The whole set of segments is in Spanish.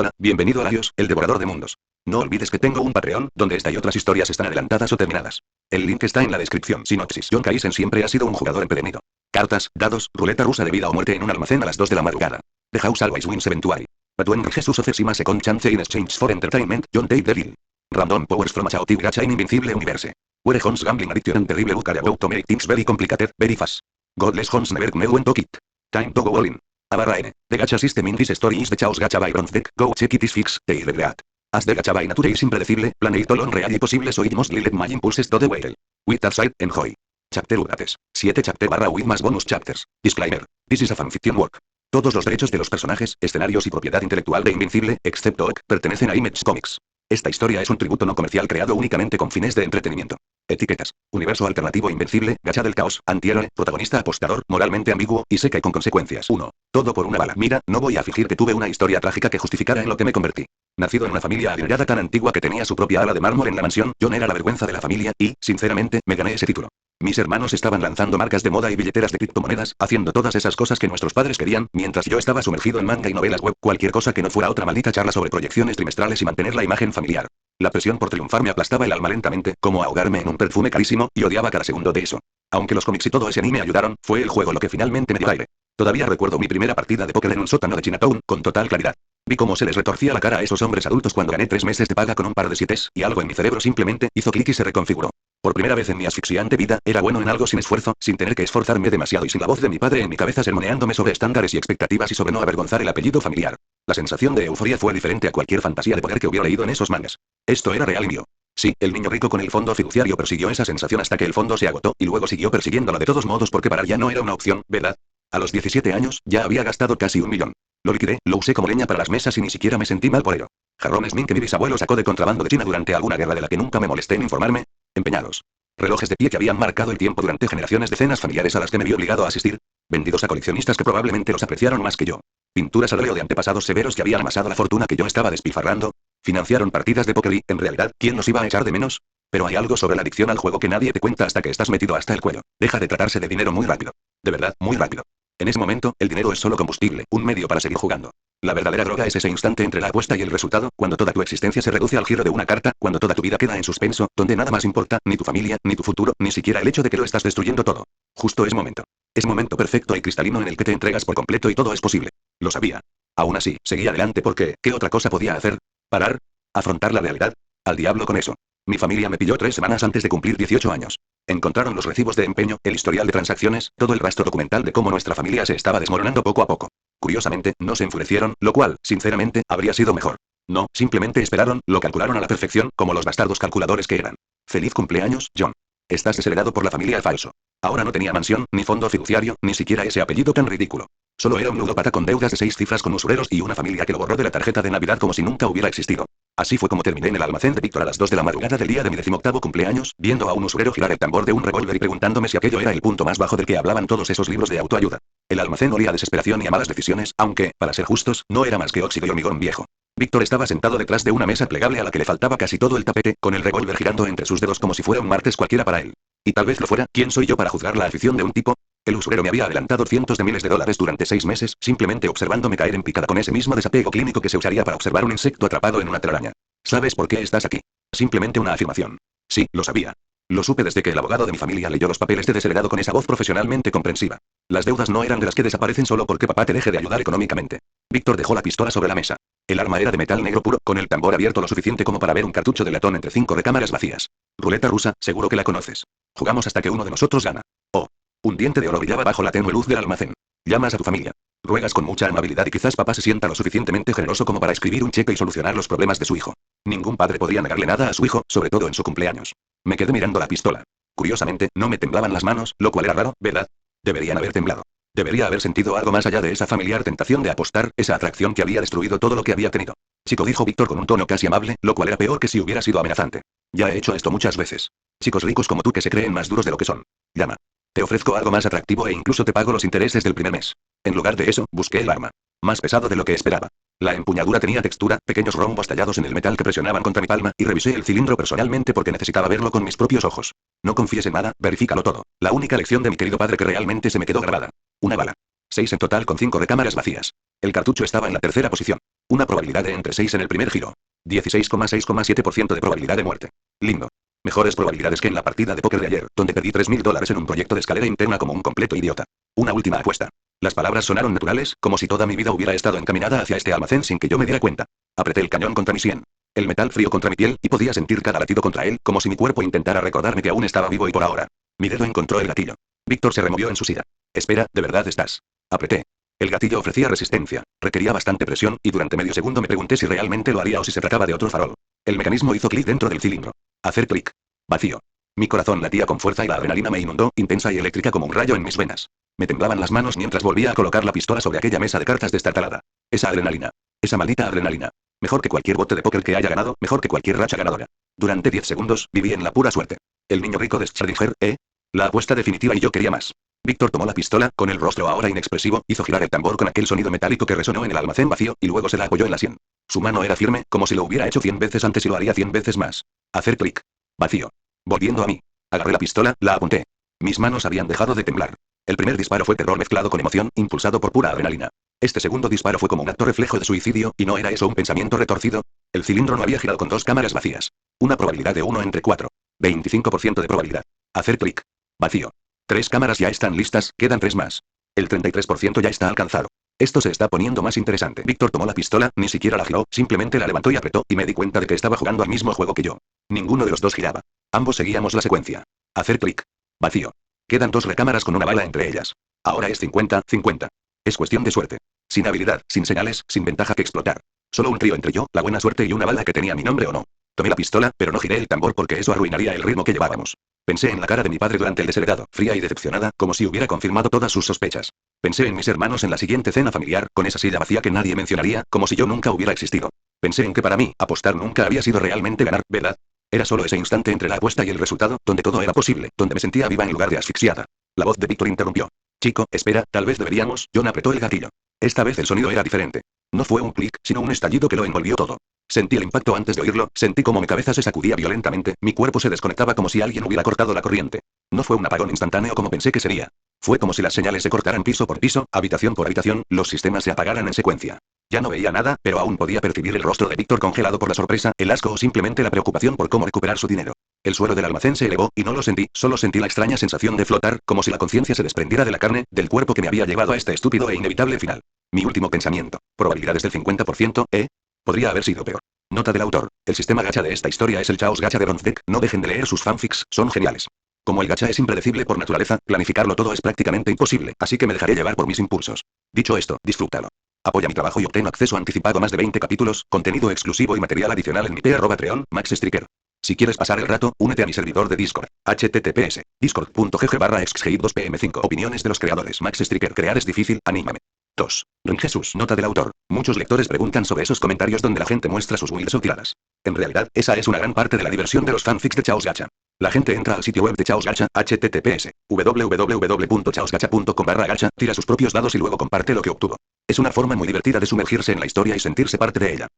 Hola, bienvenido a Larios, el devorador de mundos. No olvides que tengo un Patreon, donde esta y otras historias están adelantadas o terminadas. El link está en la descripción. Sinopsis. John Kaisen siempre ha sido un jugador empedernido. Cartas, dados, ruleta rusa de vida o muerte en un almacén a las 2 de la madrugada. The house always wins eventually. But when Jesus offers him a second chance in exchange for entertainment, John take the deal. Random powers from a chaotic gacha in invincible universe. Where John's gambling addiction and terrible book are about to make things very complicated, very fast. Godless John's never knew when to quit. Time to go all in. A barra N. The gacha system in this story is the chaos gacha by bronze deck. Go check it is fix, they regret. As the gacha by nature is impredecible, plan it all on really possible so it must let my impulses to the whale. With that side, enjoy. Chapter Udates. 7 chapter barra with más bonus chapters. Disclaimer. This is a fanfiction work. Todos los derechos de los personajes, escenarios y propiedad intelectual de Invincible, excepto OC, pertenecen a Image Comics. Esta historia es un tributo no comercial creado únicamente con fines de entretenimiento. Etiquetas. Universo alternativo invencible, gacha del caos, antihéroe, protagonista apostador, moralmente ambiguo, y seca y con consecuencias. 1. Todo por una bala. Mira, no voy a fingir que tuve una historia trágica que justificara en lo que me convertí. Nacido en una familia adinerada tan antigua que tenía su propia ala de mármol en la mansión, John era la vergüenza de la familia y, sinceramente, me gané ese título. Mis hermanos estaban lanzando marcas de moda y billeteras de criptomonedas, haciendo todas esas cosas que nuestros padres querían, mientras yo estaba sumergido en manga y novelas web, cualquier cosa que no fuera otra maldita charla sobre proyecciones trimestrales y mantener la imagen familiar. La presión por triunfar me aplastaba el alma lentamente, como ahogarme en un perfume carísimo, y odiaba cada segundo de eso. Aunque los cómics y todo ese anime ayudaron, fue el juego lo que finalmente me dio aire. Todavía recuerdo mi primera partida de póker en un sótano de Chinatown, con total claridad. Vi cómo se les retorcía la cara a esos hombres adultos cuando gané 3 meses de paga con un par de sietes, y algo en mi cerebro simplemente hizo clic y se reconfiguró. Por primera vez en mi asfixiante vida, era bueno en algo sin esfuerzo, sin tener que esforzarme demasiado y sin la voz de mi padre en mi cabeza sermoneándome sobre estándares y expectativas y sobre no avergonzar el apellido familiar. La sensación de euforia fue diferente a cualquier fantasía de poder que hubiera leído en esos mangas. Esto era real y mío. Sí, el niño rico con el fondo fiduciario persiguió esa sensación hasta que el fondo se agotó, y luego siguió persiguiéndola de todos modos porque parar ya no era una opción, ¿verdad? A los 17 años, ya había gastado casi 1 millón. Lo liquidé, lo usé como leña para las mesas y ni siquiera me sentí mal por ello. Jarrones Min que mi bisabuelo sacó de contrabando de China durante alguna guerra de la que nunca me molesté en informarme. Empeñados. Relojes de pie que habían marcado el tiempo durante generaciones de cenas familiares a las que me vi obligado a asistir. Vendidos a coleccionistas que probablemente los apreciaron más que yo. Pinturas al óleo de antepasados severos que habían amasado la fortuna que yo estaba despilfarrando. Financiaron partidas de póker y, en realidad, ¿quién nos iba a echar de menos? Pero hay algo sobre la adicción al juego que nadie te cuenta hasta que estás metido hasta el cuello. Deja de tratarse de dinero muy rápido. De verdad, muy rápido. En ese momento, el dinero es solo combustible, un medio para seguir jugando. La verdadera droga es ese instante entre la apuesta y el resultado, cuando toda tu existencia se reduce al giro de una carta, cuando toda tu vida queda en suspenso, donde nada más importa, ni tu familia, ni tu futuro, ni siquiera el hecho de que lo estás destruyendo todo. Justo es momento. Es momento perfecto y cristalino en el que te entregas por completo y todo es posible. Lo sabía. Aún así, seguí adelante porque, ¿qué otra cosa podía hacer? ¿Parar? ¿Afrontar la realidad? Al diablo con eso. Mi familia me pilló 3 semanas antes de cumplir 18 años. Encontraron los recibos de empeño, el historial de transacciones, todo el rastro documental de cómo nuestra familia se estaba desmoronando poco a poco. Curiosamente, no se enfurecieron, lo cual, sinceramente, habría sido mejor. No, simplemente esperaron, lo calcularon a la perfección, como los bastardos calculadores que eran. Feliz cumpleaños, John. Estás desheredado por la familia falso. Ahora no tenía mansión, ni fondo fiduciario, ni siquiera ese apellido tan ridículo. Solo era un ludópata con deudas de 6 cifras con usureros y una familia que lo borró de la tarjeta de Navidad como si nunca hubiera existido. Así fue como terminé en el almacén de Víctor a las 2 de la madrugada del día de mi 18º cumpleaños, viendo a un usurero girar el tambor de un revólver y preguntándome si aquello era el punto más bajo del que hablaban todos esos libros de autoayuda. El almacén olía a desesperación y a malas decisiones, aunque, para ser justos, no era más que óxido y hormigón viejo. Víctor estaba sentado detrás de una mesa plegable a la que le faltaba casi todo el tapete, con el revólver girando entre sus dedos como si fuera un martes cualquiera para él. Y tal vez lo fuera, ¿quién soy yo para juzgar la afición de un tipo? El usurero me había adelantado cientos de miles de dólares durante 6 meses, simplemente observándome caer en picada con ese mismo desapego clínico que se usaría para observar un insecto atrapado en una telaraña. ¿Sabes por qué estás aquí? Simplemente una afirmación. Sí, lo sabía. Lo supe desde que el abogado de mi familia leyó los papeles de desheredado con esa voz profesionalmente comprensiva. Las deudas no eran de las que desaparecen solo porque papá te deje de ayudar económicamente. Víctor dejó la pistola sobre la mesa. El arma era de metal negro puro, con el tambor abierto lo suficiente como para ver un cartucho de latón entre 5 recámaras vacías. Ruleta rusa, seguro que la conoces. Jugamos hasta que uno de nosotros gana. Oh. Un diente de oro brillaba bajo la tenue luz del almacén. Llamas a tu familia. Ruegas con mucha amabilidad y quizás papá se sienta lo suficientemente generoso como para escribir un cheque y solucionar los problemas de su hijo. Ningún padre podría negarle nada a su hijo, sobre todo en su cumpleaños. Me quedé mirando la pistola. Curiosamente, no me temblaban las manos, lo cual era raro, ¿verdad? Deberían haber temblado. Debería haber sentido algo más allá de esa familiar tentación de apostar, esa atracción que había destruido todo lo que había tenido. Chico, dijo Víctor con un tono casi amable, lo cual era peor que si hubiera sido amenazante. Ya he hecho esto muchas veces. Chicos ricos como tú que se creen más duros de lo que son. Llama. Te ofrezco algo más atractivo e incluso te pago los intereses del primer mes. En lugar de eso, busqué el arma. Más pesado de lo que esperaba. La empuñadura tenía textura, pequeños rombos tallados en el metal que presionaban contra mi palma, y revisé el cilindro personalmente porque necesitaba verlo con mis propios ojos. No confíes en nada, verifícalo todo. La única lección de mi querido padre que realmente se me quedó grabada. Una bala. 6 en total con 5 recámaras vacías. El cartucho estaba en la tercera posición. Una probabilidad de entre 6 en el primer giro. 16,6,7% de probabilidad de muerte. Lindo. Mejores probabilidades que en la partida de póker de ayer, donde perdí $3.000 en un proyecto de escalera interna como un completo idiota. Una última apuesta. Las palabras sonaron naturales, como si toda mi vida hubiera estado encaminada hacia este almacén sin que yo me diera cuenta. Apreté el cañón contra mi sien. El metal frío contra mi piel, y podía sentir cada latido contra él, como si mi cuerpo intentara recordarme que aún estaba vivo y por ahora. Mi dedo encontró el gatillo. Víctor se removió en su silla. Espera, ¿de verdad estás? Apreté. El gatillo ofrecía resistencia, requería bastante presión, y durante medio segundo me pregunté si realmente lo haría o si se trataba de otro farol. El mecanismo hizo clic dentro del cilindro. Hacer clic. Vacío. Mi corazón latía con fuerza y la adrenalina me inundó, intensa y eléctrica como un rayo en mis venas. Me temblaban las manos mientras volvía a colocar la pistola sobre aquella mesa de cartas destartalada. Esa adrenalina. Esa maldita adrenalina. Mejor que cualquier bote de póker que haya ganado, mejor que cualquier racha ganadora. Durante 10 segundos, viví en la pura suerte. El niño rico de Schrödinger, ¿eh? La apuesta definitiva y yo quería más. Víctor tomó la pistola, con el rostro ahora inexpresivo, hizo girar el tambor con aquel sonido metálico que resonó en el almacén vacío, y luego se la apoyó en la sien. Su mano era firme, como si lo hubiera hecho 100 veces antes y lo haría 100 veces más. Hacer clic. Vacío. Volviendo a mí. Agarré la pistola, la apunté. Mis manos habían dejado de temblar. El primer disparo fue terror mezclado con emoción, impulsado por pura adrenalina. Este segundo disparo fue como un acto reflejo de suicidio, y no era eso un pensamiento retorcido. El cilindro no había girado con 2 cámaras vacías. Una probabilidad de 1 entre 4. 25% de probabilidad. Hacer clic. Vacío. 3 cámaras ya están listas, quedan 3 más. El 33% ya está alcanzado. Esto se está poniendo más interesante. Víctor tomó la pistola, ni siquiera la giró, simplemente la levantó y apretó, y me di cuenta de que estaba jugando al mismo juego que yo. Ninguno de los dos giraba. Ambos seguíamos la secuencia. Hacer clic. Vacío. Quedan 2 recámaras con una bala entre ellas. Ahora es 50-50. Es cuestión de suerte. Sin habilidad, sin señales, sin ventaja que explotar. Solo un trío entre yo, la buena suerte y una bala que tenía mi nombre o no. Tomé la pistola, pero no giré el tambor porque eso arruinaría el ritmo que llevábamos. Pensé en la cara de mi padre durante el desheredado, fría y decepcionada, como si hubiera confirmado todas sus sospechas. Pensé en mis hermanos en la siguiente cena familiar, con esa silla vacía que nadie mencionaría, como si yo nunca hubiera existido. Pensé en que para mí, apostar nunca había sido realmente ganar, ¿verdad? Era solo ese instante entre la apuesta y el resultado, donde todo era posible, donde me sentía viva en lugar de asfixiada. La voz de Víctor interrumpió. Chico, espera, tal vez deberíamos. John apretó el gatillo. Esta vez el sonido era diferente. No fue un clic, sino un estallido que lo envolvió todo. Sentí el impacto antes de oírlo, sentí como mi cabeza se sacudía violentamente, mi cuerpo se desconectaba como si alguien hubiera cortado la corriente. No fue un apagón instantáneo como pensé que sería. Fue como si las señales se cortaran piso por piso, habitación por habitación, los sistemas se apagaran en secuencia. Ya no veía nada, pero aún podía percibir el rostro de Víctor congelado por la sorpresa, el asco o simplemente la preocupación por cómo recuperar su dinero. El suelo del almacén se elevó, y no lo sentí, solo sentí la extraña sensación de flotar, como si la conciencia se desprendiera de la carne, del cuerpo que me había llevado a este estúpido e inevitable final. Mi último pensamiento. Probabilidades del 50%, ¿eh? Podría haber sido peor. Nota del autor. El sistema gacha de esta historia es el Chaos Gacha de Ronzdeck. No dejen de leer sus fanfics, son geniales. Como el gacha es impredecible por naturaleza, planificarlo todo es prácticamente imposible, así que me dejaré llevar por mis impulsos. Dicho esto, disfrútalo. Apoya mi trabajo y obtén acceso anticipado a más de 20 capítulos, contenido exclusivo y material adicional en mi Patreon, Max Striker. Si quieres pasar el rato, únete a mi servidor de Discord. https discord.gg/xgate2pm5. Opiniones de los creadores. Max Striker. Crear es difícil, anímame. 2. Rin Jesús. Nota del autor. Muchos lectores preguntan sobre esos comentarios donde la gente muestra sus builds o tiradas. En realidad, esa es una gran parte de la diversión de los fanfics de Chaos Gacha. La gente entra al sitio web de Chaos Gacha, https www.chaosgacha.com/gacha, tira sus propios dados y luego comparte lo que obtuvo. Es una forma muy divertida de sumergirse en la historia y sentirse parte de ella.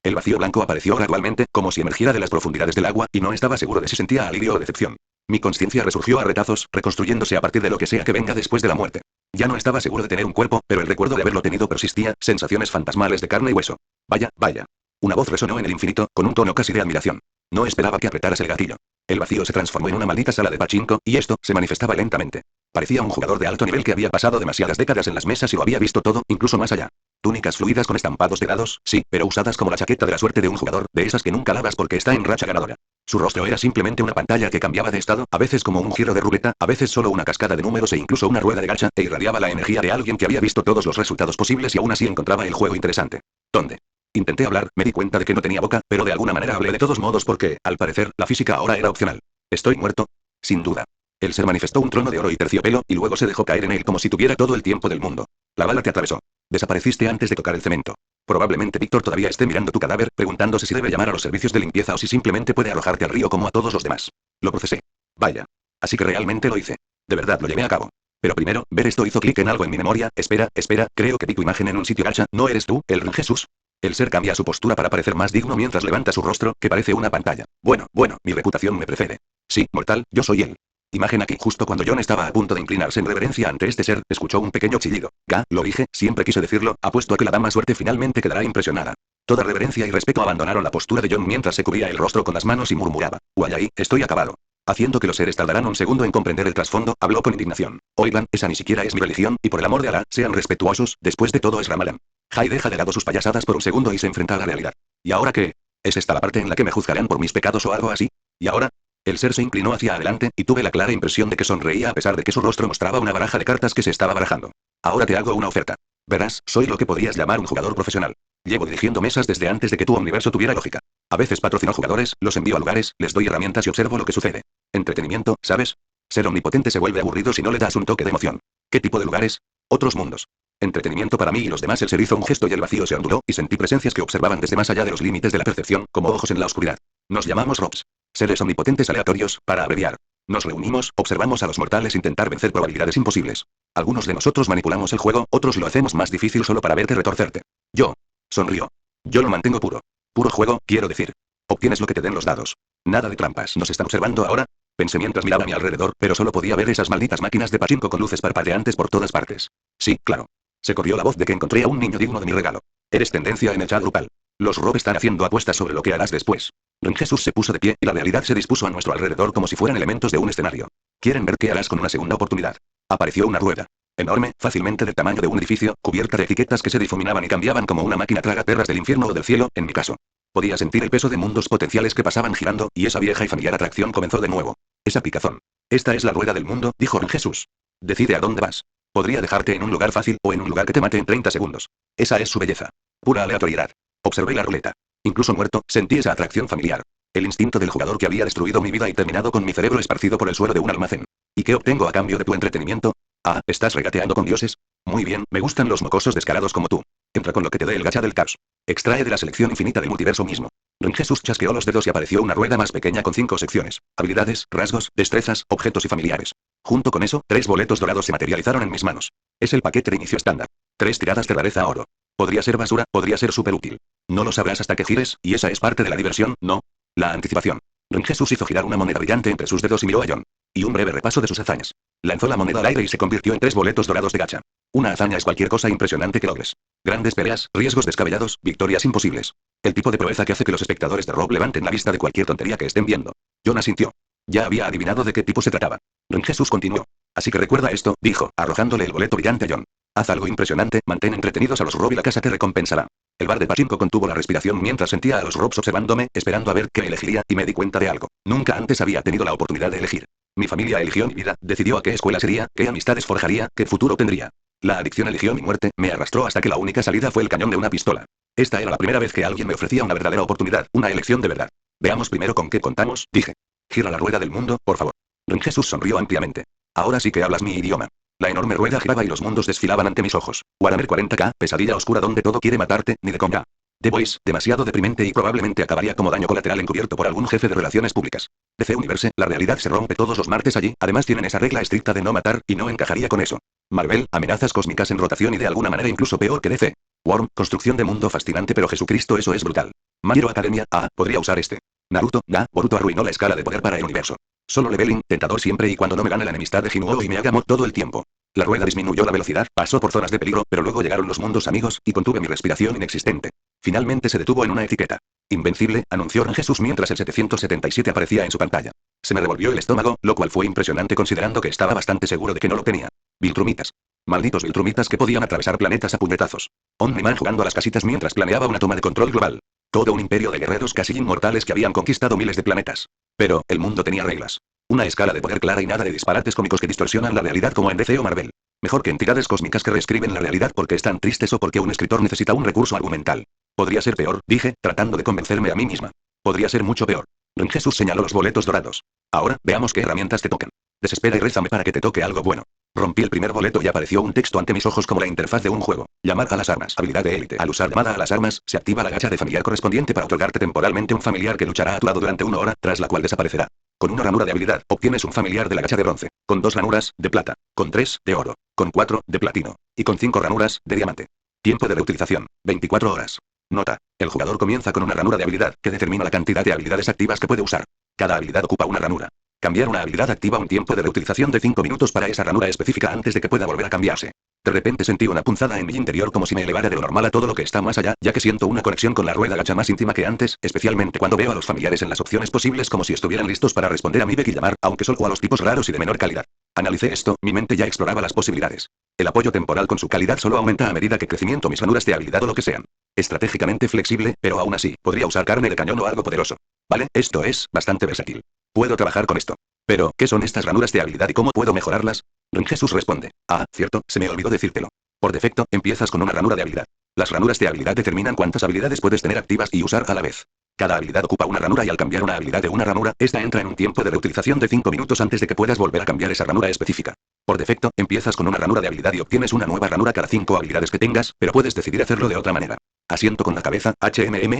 El vacío blanco apareció gradualmente, como si emergiera de las profundidades del agua, y no estaba seguro de si sentía alivio o decepción. Mi conciencia resurgió a retazos, reconstruyéndose a partir de lo que sea que venga después de la muerte. Ya no estaba seguro de tener un cuerpo, pero el recuerdo de haberlo tenido persistía, sensaciones fantasmales de carne y hueso. Vaya, vaya. Una voz resonó en el infinito, con un tono casi de admiración. No esperaba que apretaras el gatillo. El vacío se transformó en una maldita sala de pachinko, y esto se manifestaba lentamente. Parecía un jugador de alto nivel que había pasado demasiadas décadas en las mesas y lo había visto todo, incluso más allá. Túnicas fluidas con estampados de dados, sí, pero usadas como la chaqueta de la suerte de un jugador, de esas que nunca lavas porque está en racha ganadora. Su rostro era simplemente una pantalla que cambiaba de estado, a veces como un giro de ruleta, a veces solo una cascada de números e incluso una rueda de gacha, e irradiaba la energía de alguien que había visto todos los resultados posibles y aún así encontraba el juego interesante. ¿Dónde? Intenté hablar, me di cuenta de que no tenía boca, pero de alguna manera hablé de todos modos porque, al parecer, la física ahora era opcional. ¿Estoy muerto? Sin duda. El ser manifestó un trono de oro y terciopelo, y luego se dejó caer en él como si tuviera todo el tiempo del mundo. La bala te atravesó. Desapareciste antes de tocar el cemento. Probablemente Víctor todavía esté mirando tu cadáver, preguntándose si debe llamar a los servicios de limpieza o si simplemente puede arrojarte al río como a todos los demás. Lo procesé. Vaya. Así que realmente lo hice. De verdad lo llevé a cabo. Pero primero, ver esto hizo clic en algo en mi memoria. Espera, creo que vi tu imagen en un sitio gacha. ¿No eres tú, el Rin Jesús? El ser cambia su postura para parecer más digno mientras levanta su rostro, que parece una pantalla. Bueno, mi reputación me precede. Sí, mortal, yo soy él. Imagen aquí. Justo cuando John estaba a punto de inclinarse en reverencia ante este ser, escuchó un pequeño chillido. Lo dije, siempre quise decirlo, apuesto a que la dama suerte finalmente quedará impresionada. Toda reverencia y respeto abandonaron la postura de John mientras se cubría el rostro con las manos y murmuraba. Guayay, estoy acabado. Haciendo que los seres tardarán un segundo en comprender el trasfondo, habló con indignación. Oigan, esa ni siquiera es mi religión, y por el amor de Alá, sean respetuosos, después de todo es Ramadán. Jai deja de lado sus payasadas por un segundo y se enfrenta a la realidad. ¿Y ahora qué? ¿Es esta la parte en la que me juzgarán por mis pecados o algo así? ¿Y ahora? El ser se inclinó hacia adelante, y tuve la clara impresión de que sonreía a pesar de que su rostro mostraba una baraja de cartas que se estaba barajando. Ahora te hago una oferta. Verás, soy lo que podrías llamar un jugador profesional. Llevo dirigiendo mesas desde antes de que tu universo tuviera lógica. A veces patrocino jugadores, los envío a lugares, les doy herramientas y observo lo que sucede. Entretenimiento, ¿sabes? Ser omnipotente se vuelve aburrido si no le das un toque de emoción. ¿Qué tipo de lugares? Otros mundos. Entretenimiento para mí y los demás. El ser hizo un gesto y el vacío se onduló, y sentí presencias que observaban desde más allá de los límites de la percepción, como ojos en la oscuridad. Nos llamamos Robs. Seres omnipotentes aleatorios, para abreviar. Nos reunimos, observamos a los mortales intentar vencer probabilidades imposibles. Algunos de nosotros manipulamos el juego, otros lo hacemos más difícil solo para verte retorcerte. Yo. Sonrío. Yo lo mantengo puro. Puro juego, quiero decir. Obtienes lo que te den los dados. Nada de trampas. ¿Nos están observando ahora? Pensé mientras miraba a mi alrededor, pero solo podía ver esas malditas máquinas de pachinko con luces parpadeantes por todas partes. Sí, claro. Se corrió la voz de que encontré a un niño digno de mi regalo. Eres tendencia en el chat grupal. Los Rob están haciendo apuestas sobre lo que harás después. Don Jesús se puso de pie, y la realidad se dispuso a nuestro alrededor como si fueran elementos de un escenario. ¿Quieren ver qué harás con una segunda oportunidad? Apareció una rueda. Enorme, fácilmente del tamaño de un edificio, cubierta de etiquetas que se difuminaban y cambiaban como una máquina tragaperras del infierno o del cielo, en mi caso. Podía sentir el peso de mundos potenciales que pasaban girando, y esa vieja y familiar atracción comenzó de nuevo. Esa picazón. Esta es la rueda del mundo, dijo Don Jesús. Decide a dónde vas. Podría dejarte en un lugar fácil, o en un lugar que te mate en 30 segundos. Esa es su belleza. Pura aleatoriedad. Observé la ruleta. Incluso muerto, sentí esa atracción familiar. El instinto del jugador que había destruido mi vida y terminado con mi cerebro esparcido por el suelo de un almacén. ¿Y qué obtengo a cambio de tu entretenimiento? Ah, ¿estás regateando con dioses? Muy bien, me gustan los mocosos descarados como tú. Entra con lo que te dé el gacha del caos. Extrae de la selección infinita del multiverso mismo. Don Jesús chasqueó los dedos y apareció una rueda más pequeña con 5 secciones. Habilidades, rasgos, destrezas, objetos y familiares. Junto con eso, 3 boletos dorados se materializaron en mis manos. Es el paquete de inicio estándar. 3 tiradas de rareza oro. Podría ser basura, podría ser súper útil. No lo sabrás hasta que gires, y esa es parte de la diversión, ¿no? La anticipación. Don Jesús hizo girar una moneda brillante entre sus dedos y miró a John. Y un breve repaso de sus hazañas. Lanzó la moneda al aire y se convirtió en 3 boletos dorados de gacha. Una hazaña es cualquier cosa impresionante que logres. Grandes peleas, riesgos descabellados, victorias imposibles. El tipo de proeza que hace que los espectadores de Rob levanten la vista de cualquier tontería que estén viendo. John asintió. Ya había adivinado de qué tipo se trataba. Don Jesús continuó. Así que recuerda esto, dijo, arrojándole el boleto brillante a John. Haz algo impresionante, mantén entretenidos a los Rob y la casa te recompensará. El bar de pachinko contuvo la respiración mientras sentía a los Robs observándome, esperando a ver qué elegiría, y me di cuenta de algo. Nunca antes había tenido la oportunidad de elegir. Mi familia eligió mi vida, decidió a qué escuela sería, qué amistades forjaría, qué futuro tendría. La adicción eligió mi muerte, me arrastró hasta que la única salida fue el cañón de una pistola. Esta era la primera vez que alguien me ofrecía una verdadera oportunidad, una elección de verdad. Veamos primero con qué contamos, dije. Gira la rueda del mundo, por favor. Don Jesús sonrió ampliamente. Ahora sí que hablas mi idioma. La enorme rueda giraba y los mundos desfilaban ante mis ojos. Warhammer 40K, pesadilla oscura donde todo quiere matarte, ni de coña. The Voice, demasiado deprimente y probablemente acabaría como daño colateral encubierto por algún jefe de relaciones públicas. DC Universe, la realidad se rompe todos los martes allí, además tienen esa regla estricta de no matar, y no encajaría con eso. Marvel, amenazas cósmicas en rotación y de alguna manera incluso peor que DC. Worm, construcción de mundo fascinante pero Jesucristo eso es brutal. My Hero Academia, podría usar este. Naruto, Boruto arruinó la escala de poder para el universo. Solo leveling, tentador siempre y cuando no me gane la enemistad de Jinuo y me haga mod todo el tiempo. La rueda disminuyó la velocidad, pasó por zonas de peligro, pero luego llegaron los mundos amigos, y contuve mi respiración inexistente. Finalmente se detuvo en una etiqueta. Invencible, anunció Don Jesús mientras el 777 aparecía en su pantalla. Se me revolvió el estómago, lo cual fue impresionante considerando que estaba bastante seguro de que no lo tenía. Viltrumitas. Malditos Viltrumitas que podían atravesar planetas a puñetazos. Omniman jugando a las casitas mientras planeaba una toma de control global. Todo un imperio de guerreros casi inmortales que habían conquistado miles de planetas. Pero, el mundo tenía reglas. Una escala de poder clara y nada de disparates cómicos que distorsionan la realidad como en DC o Marvel. Mejor que entidades cósmicas que reescriben la realidad porque están tristes o porque un escritor necesita un recurso argumental. Podría ser peor, dije, tratando de convencerme a mí misma. Podría ser mucho peor. Don Jesús señaló los boletos dorados. Ahora, veamos qué herramientas te tocan. Desespera y rézame para que te toque algo bueno. Rompí el primer boleto y apareció un texto ante mis ojos como la interfaz de un juego. Llamar a las armas. Habilidad de élite. Al usar llamada a las armas, se activa la gacha de familiar correspondiente para otorgarte temporalmente un familiar que luchará a tu lado durante 1 hora, tras la cual desaparecerá. Con 1 ranura de habilidad, obtienes un familiar de la gacha de bronce. Con 2 ranuras, de plata. Con 3, de oro. Con 4, de platino. Y con 5 ranuras, de diamante. Tiempo de reutilización, 24 horas. Nota. El jugador comienza con una ranura de habilidad, que determina la cantidad de habilidades activas que puede usar. Cada habilidad ocupa una ranura. Cambiar una habilidad activa un tiempo de reutilización de 5 minutos para esa ranura específica antes de que pueda volver a cambiarse. De repente sentí una punzada en mi interior como si me elevara de lo normal a todo lo que está más allá, ya que siento una conexión con la rueda gacha más íntima que antes, especialmente cuando veo a los familiares en las opciones posibles como si estuvieran listos para responder a mi beck y llamar, aunque solo a los tipos raros y de menor calidad. Analicé esto, mi mente ya exploraba las posibilidades. El apoyo temporal con su calidad solo aumenta a medida que crecimiento mis ranuras de habilidad o lo que sean. Estratégicamente flexible, pero aún así, podría usar carne de cañón o algo poderoso. Vale, esto es bastante versátil. Puedo trabajar con esto. Pero, ¿qué son estas ranuras de habilidad y cómo puedo mejorarlas? Jesús responde. Ah, cierto, se me olvidó decírtelo. Por defecto, empiezas con una ranura de habilidad. Las ranuras de habilidad determinan cuántas habilidades puedes tener activas y usar a la vez. Cada habilidad ocupa una ranura y al cambiar una habilidad de una ranura, esta entra en un tiempo de reutilización de 5 minutos antes de que puedas volver a cambiar esa ranura específica. Por defecto, empiezas con una ranura de habilidad y obtienes una nueva ranura cada 5 habilidades que tengas, pero puedes decidir hacerlo de otra manera. Asiento con la cabeza,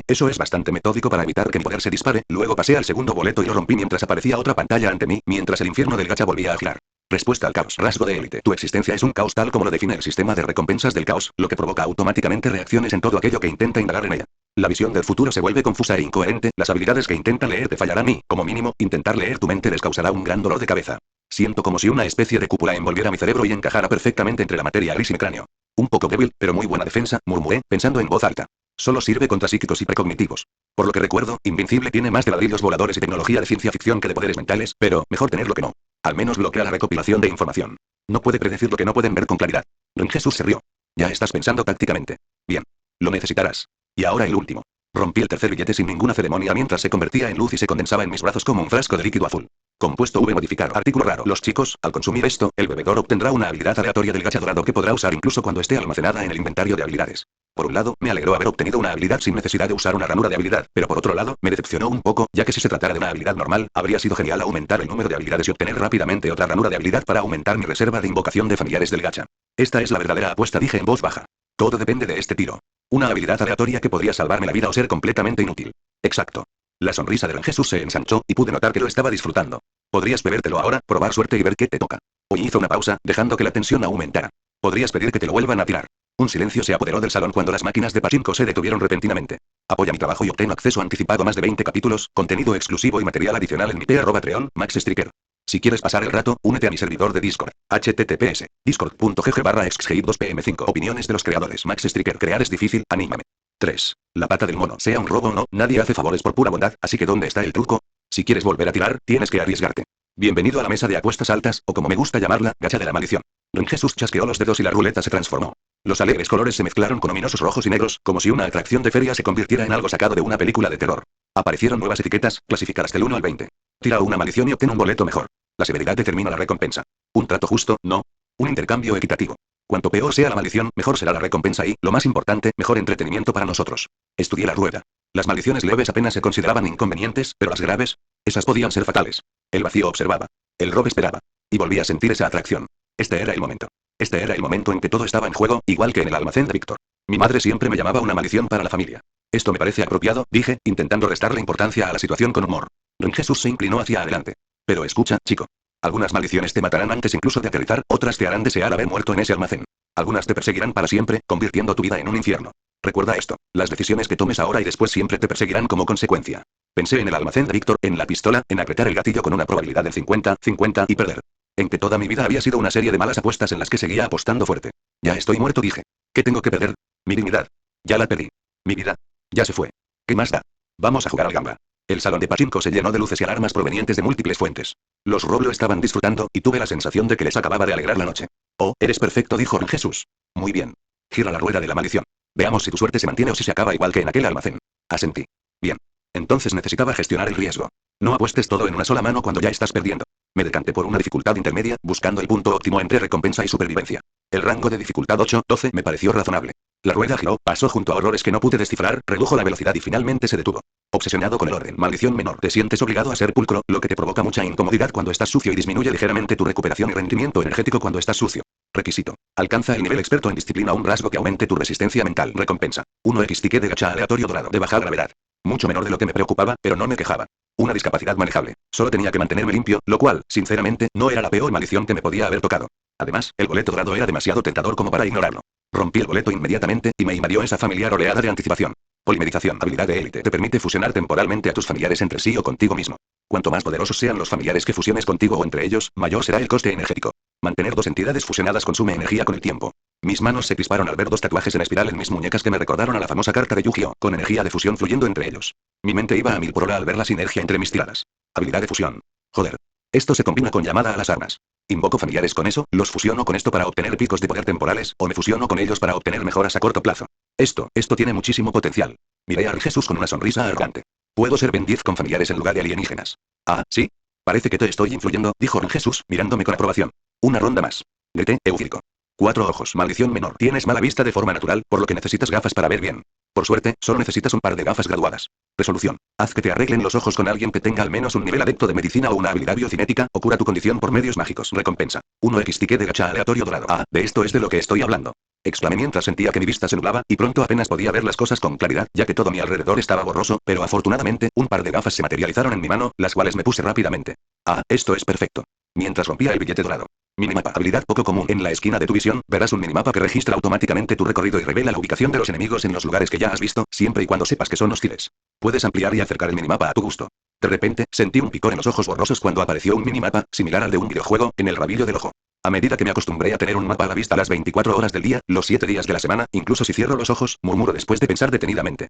eso es bastante metódico para evitar que mi poder se dispare, luego pasé al segundo boleto y lo rompí mientras aparecía otra pantalla ante mí, mientras el infierno del gacha volvía a girar. Respuesta al caos. Rasgo de élite. Tu existencia es un caos tal como lo define el sistema de recompensas del caos, lo que provoca automáticamente reacciones en todo aquello que intenta indagar en ella. La visión del futuro se vuelve confusa e incoherente, las habilidades que intentan leer te fallarán y, como mínimo, intentar leer tu mente les causará un gran dolor de cabeza. Siento como si una especie de cúpula envolviera mi cerebro y encajara perfectamente entre la materia gris y mi cráneo. Un poco débil, pero muy buena defensa, murmuré, pensando en voz alta. Solo sirve contra psíquicos y precognitivos. Por lo que recuerdo, Invincible tiene más de ladrillos voladores y tecnología de ciencia ficción que de poderes mentales, pero, mejor tenerlo que no. Al menos bloquea la recopilación de información. No puede predecir lo que no pueden ver con claridad. Jesús se rió. Ya estás pensando tácticamente. Bien. Lo necesitarás. Y ahora el último. Rompí el tercer billete sin ninguna ceremonia mientras se convertía en luz y se condensaba en mis brazos como un frasco de líquido azul. Compuesto V modificado. Artículo raro. Los chicos, al consumir esto, el bebedor obtendrá una habilidad aleatoria del gacha dorado que podrá usar incluso cuando esté almacenada en el inventario de habilidades. Por un lado, me alegró haber obtenido una habilidad sin necesidad de usar una ranura de habilidad, pero por otro lado, me decepcionó un poco, ya que si se tratara de una habilidad normal, habría sido genial aumentar el número de habilidades y obtener rápidamente otra ranura de habilidad para aumentar mi reserva de invocación de familiares del gacha. Esta es la verdadera apuesta, dije en voz baja. Todo depende de este tiro. Una habilidad aleatoria que podría salvarme la vida o ser completamente inútil. Exacto. La sonrisa de Jesús se ensanchó, y pude notar que lo estaba disfrutando. Podrías bebértelo ahora, probar suerte y ver qué te toca. Hoy hizo una pausa, dejando que la tensión aumentara. Podrías pedir que te lo vuelvan a tirar. Un silencio se apoderó del salón cuando las máquinas de pachinko se detuvieron repentinamente. Apoya mi trabajo y obtén acceso anticipado a más de 20 capítulos, contenido exclusivo y material adicional en mi Patreon, Max Striker. Si quieres pasar el rato, únete a mi servidor de Discord. https discord.gg/xgame2pm5. Opiniones de los creadores. Max Striker. Crear es difícil, anímame. 3. La pata del mono. Sea un robo o no, nadie hace favores por pura bondad, así que ¿dónde está el truco? Si quieres volver a tirar, tienes que arriesgarte. Bienvenido a la mesa de apuestas altas, o como me gusta llamarla, gacha de la maldición. Jesús chasqueó los dedos y la ruleta se transformó. Los alegres colores se mezclaron con ominosos rojos y negros, como si una atracción de feria se convirtiera en algo sacado de una película de terror. Aparecieron nuevas etiquetas, clasificadas del 1 al 20. Tira una maldición y obtén un boleto mejor. La severidad determina la recompensa. Un trato justo, no. Un intercambio equitativo. Cuanto peor sea la maldición, mejor será la recompensa y, lo más importante, mejor entretenimiento para nosotros. Estudié la rueda. Las maldiciones leves apenas se consideraban inconvenientes, pero las graves, esas podían ser fatales. El vacío observaba. El robo esperaba. Y volvía a sentir esa atracción. Este era el momento. Este era el momento en que todo estaba en juego, igual que en el almacén de Víctor. Mi madre siempre me llamaba una maldición para la familia. Esto me parece apropiado, dije, intentando restarle importancia a la situación con humor. Jesús se inclinó hacia adelante. Pero escucha, chico. Algunas maldiciones te matarán antes incluso de aterrizar, otras te harán desear haber muerto en ese almacén. Algunas te perseguirán para siempre, convirtiendo tu vida en un infierno. Recuerda esto, las decisiones que tomes ahora y después siempre te perseguirán como consecuencia. Pensé en el almacén de Víctor, en la pistola, en apretar el gatillo con una probabilidad del 50-50 y perder. En que toda mi vida había sido una serie de malas apuestas en las que seguía apostando fuerte. Ya estoy muerto, dije. ¿Qué tengo que perder? Mi dignidad. Ya la perdí. Mi vida. Ya se fue. ¿Qué más da? Vamos a jugar al gamba. El salón de pachinko se llenó de luces y alarmas provenientes de múltiples fuentes. Los Roblo estaban disfrutando, y tuve la sensación de que les acababa de alegrar la noche. Oh, eres perfecto, dijo Jesús. Muy bien. Gira la rueda de la maldición. Veamos si tu suerte se mantiene o si se acaba igual que en aquel almacén. Asentí. Bien. Entonces necesitaba gestionar el riesgo. No apuestes todo en una sola mano cuando ya estás perdiendo. Me decanté por una dificultad intermedia, buscando el punto óptimo entre recompensa y supervivencia. El rango de dificultad 8-12 me pareció razonable. La rueda giró, pasó junto a horrores que no pude descifrar, redujo la velocidad y finalmente se detuvo. Obsesionado con el orden. Maldición menor. Te sientes obligado a ser pulcro, lo que te provoca mucha incomodidad cuando estás sucio y disminuye ligeramente tu recuperación y rendimiento energético cuando estás sucio. Requisito. Alcanza el nivel experto en disciplina, un rasgo que aumente tu resistencia mental. Recompensa. 1x ticket de gacha aleatorio dorado de baja gravedad. Mucho menor de lo que me preocupaba, pero no me quejaba. Una discapacidad manejable. Solo tenía que mantenerme limpio, lo cual, sinceramente, no era la peor maldición que me podía haber tocado. Además, el boleto dorado era demasiado tentador como para ignorarlo. Rompí el boleto inmediatamente, y me invadió esa familiar oleada de anticipación. Polimerización. Habilidad de élite. Te permite fusionar temporalmente a tus familiares entre sí o contigo mismo. Cuanto más poderosos sean los familiares que fusiones contigo o entre ellos, mayor será el coste energético. Mantener dos entidades fusionadas consume energía con el tiempo. Mis manos se crisparon al ver dos tatuajes en espiral en mis muñecas que me recordaron a la famosa carta de Yu-Gi-Oh, con energía de fusión fluyendo entre ellos. Mi mente iba a 1000 por hora al ver la sinergia entre mis tiradas. Habilidad de fusión. Joder. Esto se combina con llamada a las armas. Invoco familiares con eso, los fusiono con esto para obtener picos de poder temporales, o me fusiono con ellos para obtener mejoras a corto plazo. Esto tiene muchísimo potencial. Miré a Jesús con una sonrisa arrogante. Puedo ser Ben 10 con familiares en lugar de alienígenas. Ah, ¿sí? Parece que te estoy influyendo, dijo Jesús, mirándome con aprobación. Una ronda más. Grité, eufórico. 4 ojos, maldición menor. Tienes mala vista de forma natural, por lo que necesitas gafas para ver bien. Por suerte, solo necesitas un par de gafas graduadas. Resolución. Haz que te arreglen los ojos con alguien que tenga al menos un nivel adepto de medicina o una habilidad biocinética, o cura tu condición por medios mágicos. Recompensa. 1x ticket de gacha aleatorio dorado. Ah, de esto es de lo que estoy hablando. Exclamé mientras sentía que mi vista se nublaba, y pronto apenas podía ver las cosas con claridad, ya que todo a mi alrededor estaba borroso, pero afortunadamente, un par de gafas se materializaron en mi mano, las cuales me puse rápidamente. Ah, esto es perfecto. Mientras rompía el billete dorado. Minimapa. Habilidad poco común. En la esquina de tu visión, verás un minimapa que registra automáticamente tu recorrido y revela la ubicación de los enemigos en los lugares que ya has visto, siempre y cuando sepas que son hostiles. Puedes ampliar y acercar el minimapa a tu gusto. De repente, sentí un picor en los ojos borrosos cuando apareció un minimapa, similar al de un videojuego, en el rabillo del ojo. A medida que me acostumbré a tener un mapa a la vista las 24 horas del día, los 7 días de la semana, incluso si cierro los ojos, murmuro después de pensar detenidamente.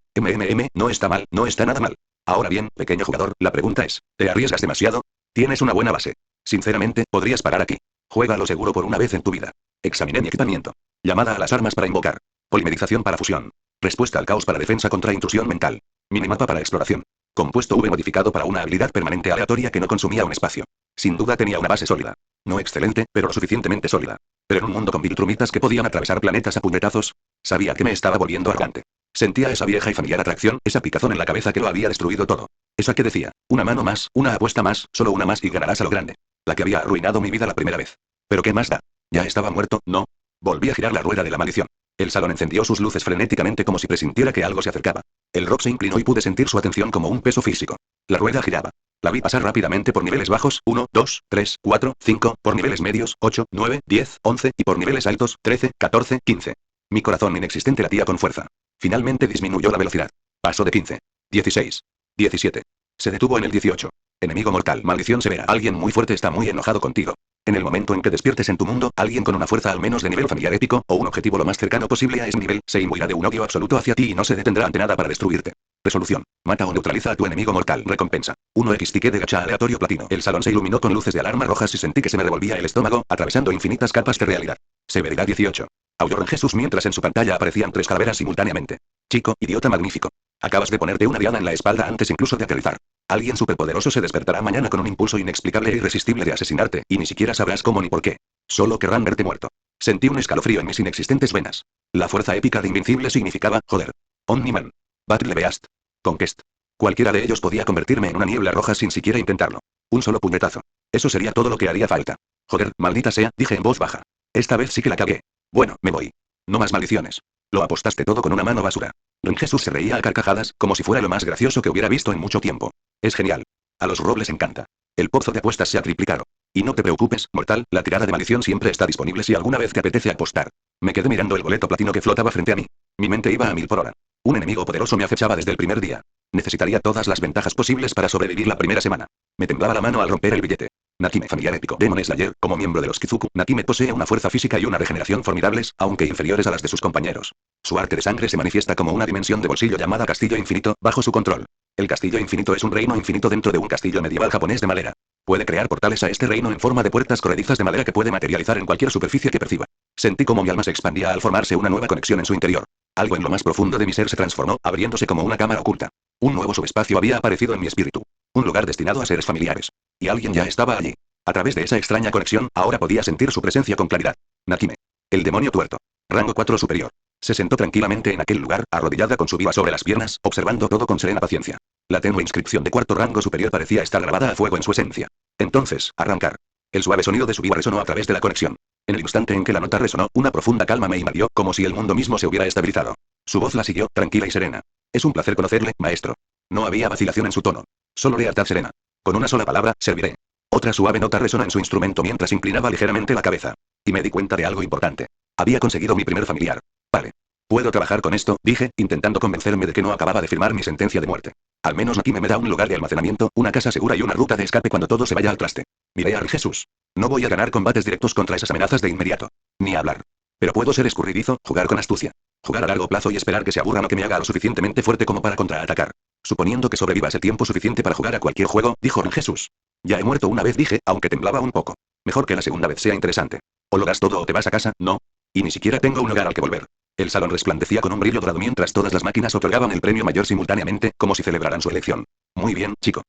No está mal, no está nada mal. Ahora bien, pequeño jugador, la pregunta es, ¿te arriesgas demasiado? Tienes una buena base. Sinceramente, podrías parar aquí. Juega a lo seguro por una vez en tu vida. Examiné mi equipamiento. Llamada a las armas para invocar. Polimerización para fusión. Respuesta al caos para defensa contra intrusión mental. Minimapa para exploración. Compuesto V modificado para una habilidad permanente aleatoria que no consumía un espacio. Sin duda tenía una base sólida. No excelente, pero lo suficientemente sólida. Pero en un mundo con viltrumitas que podían atravesar planetas a puñetazos, sabía que me estaba volviendo arrogante. Sentía esa vieja y familiar atracción, esa picazón en la cabeza que lo había destruido todo. Esa que decía, una mano más, una apuesta más, solo una más y ganarás a lo grande. La que había arruinado mi vida la primera vez. ¿Pero qué más da? ¿Ya estaba muerto? No. Volví a girar la rueda de la maldición. El salón encendió sus luces frenéticamente como si presintiera que algo se acercaba. El rock se inclinó y pude sentir su atención como un peso físico. La rueda giraba. La vi pasar rápidamente por niveles bajos, 1, 2, 3, 4, 5, por niveles medios, 8, 9, 10, 11, y por niveles altos, 13, 14, 15. Mi corazón inexistente latía con fuerza. Finalmente disminuyó la velocidad. Pasó de 15. 16. 17. Se detuvo en el 18. Enemigo mortal, maldición severa. Alguien muy fuerte está muy enojado contigo. En el momento en que despiertes en tu mundo, alguien con una fuerza al menos de nivel familiar épico, o un objetivo lo más cercano posible a ese nivel, se imbuirá de un odio absoluto hacia ti y no se detendrá ante nada para destruirte. Resolución. Mata o neutraliza a tu enemigo mortal. Recompensa. 1x ticket de gacha aleatorio platino. El salón se iluminó con luces de alarma rojas y sentí que se me revolvía el estómago, atravesando infinitas capas de realidad. Severidad 18. Aulló Jesús mientras en su pantalla aparecían 3 calaveras simultáneamente. Chico, idiota magnífico. Acabas de ponerte una diana en la espalda antes incluso de aterrizar. Alguien superpoderoso se despertará mañana con un impulso inexplicable e irresistible de asesinarte, y ni siquiera sabrás cómo ni por qué. Solo querrán verte muerto. Sentí un escalofrío en mis inexistentes venas. La fuerza épica de Invincible significaba, joder. Omni-Man. Battle Beast. Conquest. Cualquiera de ellos podía convertirme en una niebla roja sin siquiera intentarlo. Un solo puñetazo. Eso sería todo lo que haría falta. Joder, maldita sea, dije en voz baja. Esta vez sí que la cagué. Bueno, me voy. No más maldiciones. Lo apostaste todo con una mano basura. Jesús se reía a carcajadas, como si fuera lo más gracioso que hubiera visto en mucho tiempo. Es genial. A los robles encanta. El pozo de apuestas se ha triplicado. Y no te preocupes, mortal, la tirada de maldición siempre está disponible si alguna vez te apetece apostar. Me quedé mirando el boleto platino que flotaba frente a mí. Mi mente iba a 1000 por hora. Un enemigo poderoso me acechaba desde el primer día. Necesitaría todas las ventajas posibles para sobrevivir la primera semana. Me temblaba la mano al romper el billete. Nakime, familiar épico. Demon Slayer, como miembro de los Kizuku, Nakime posee una fuerza física y una regeneración formidables, aunque inferiores a las de sus compañeros. Su arte de sangre se manifiesta como una dimensión de bolsillo llamada Castillo Infinito, bajo su control. El Castillo Infinito es un reino infinito dentro de un castillo medieval japonés de madera. Puede crear portales a este reino en forma de puertas corredizas de madera que puede materializar en cualquier superficie que perciba. Sentí como mi alma se expandía al formarse una nueva conexión en su interior. Algo en lo más profundo de mi ser se transformó, abriéndose como una cámara oculta. Un nuevo subespacio había aparecido en mi espíritu. Un lugar destinado a seres familiares. Y alguien ya estaba allí. A través de esa extraña conexión, ahora podía sentir su presencia con claridad. Nakime. El demonio tuerto. Rango 4 superior. Se sentó tranquilamente en aquel lugar, arrodillada con su viva sobre las piernas, observando todo con serena paciencia. La tenue inscripción de cuarto rango superior parecía estar grabada a fuego en su esencia. Entonces, arrancar. El suave sonido de su viva resonó a través de la conexión. En el instante en que la nota resonó, una profunda calma me invadió, como si el mundo mismo se hubiera estabilizado. Su voz la siguió, tranquila y serena. Es un placer conocerle, maestro. No había vacilación en su tono. Solo lealtad serena. Con una sola palabra, serviré. Otra suave nota resonó en su instrumento mientras inclinaba ligeramente la cabeza. Y me di cuenta de algo importante. Había conseguido mi primer familiar. Vale. Puedo trabajar con esto, dije, intentando convencerme de que no acababa de firmar mi sentencia de muerte. Al menos aquí me da un lugar de almacenamiento, una casa segura y una ruta de escape cuando todo se vaya al traste. Miré a Jesús. No voy a ganar combates directos contra esas amenazas de inmediato. Ni hablar. Pero puedo ser escurridizo, jugar con astucia. Jugar a largo plazo y esperar que se aburran o que me haga lo suficientemente fuerte como para contraatacar. Suponiendo que sobrevivas el tiempo suficiente para jugar a cualquier juego, dijo Jesús. Ya he muerto una vez, dije, aunque temblaba un poco. Mejor que la segunda vez sea interesante. O lo das todo o te vas a casa, ¿no? Y ni siquiera tengo un lugar al que volver. El salón resplandecía con un brillo dorado mientras todas las máquinas otorgaban el premio mayor simultáneamente, como si celebraran su elección. Muy bien, chico.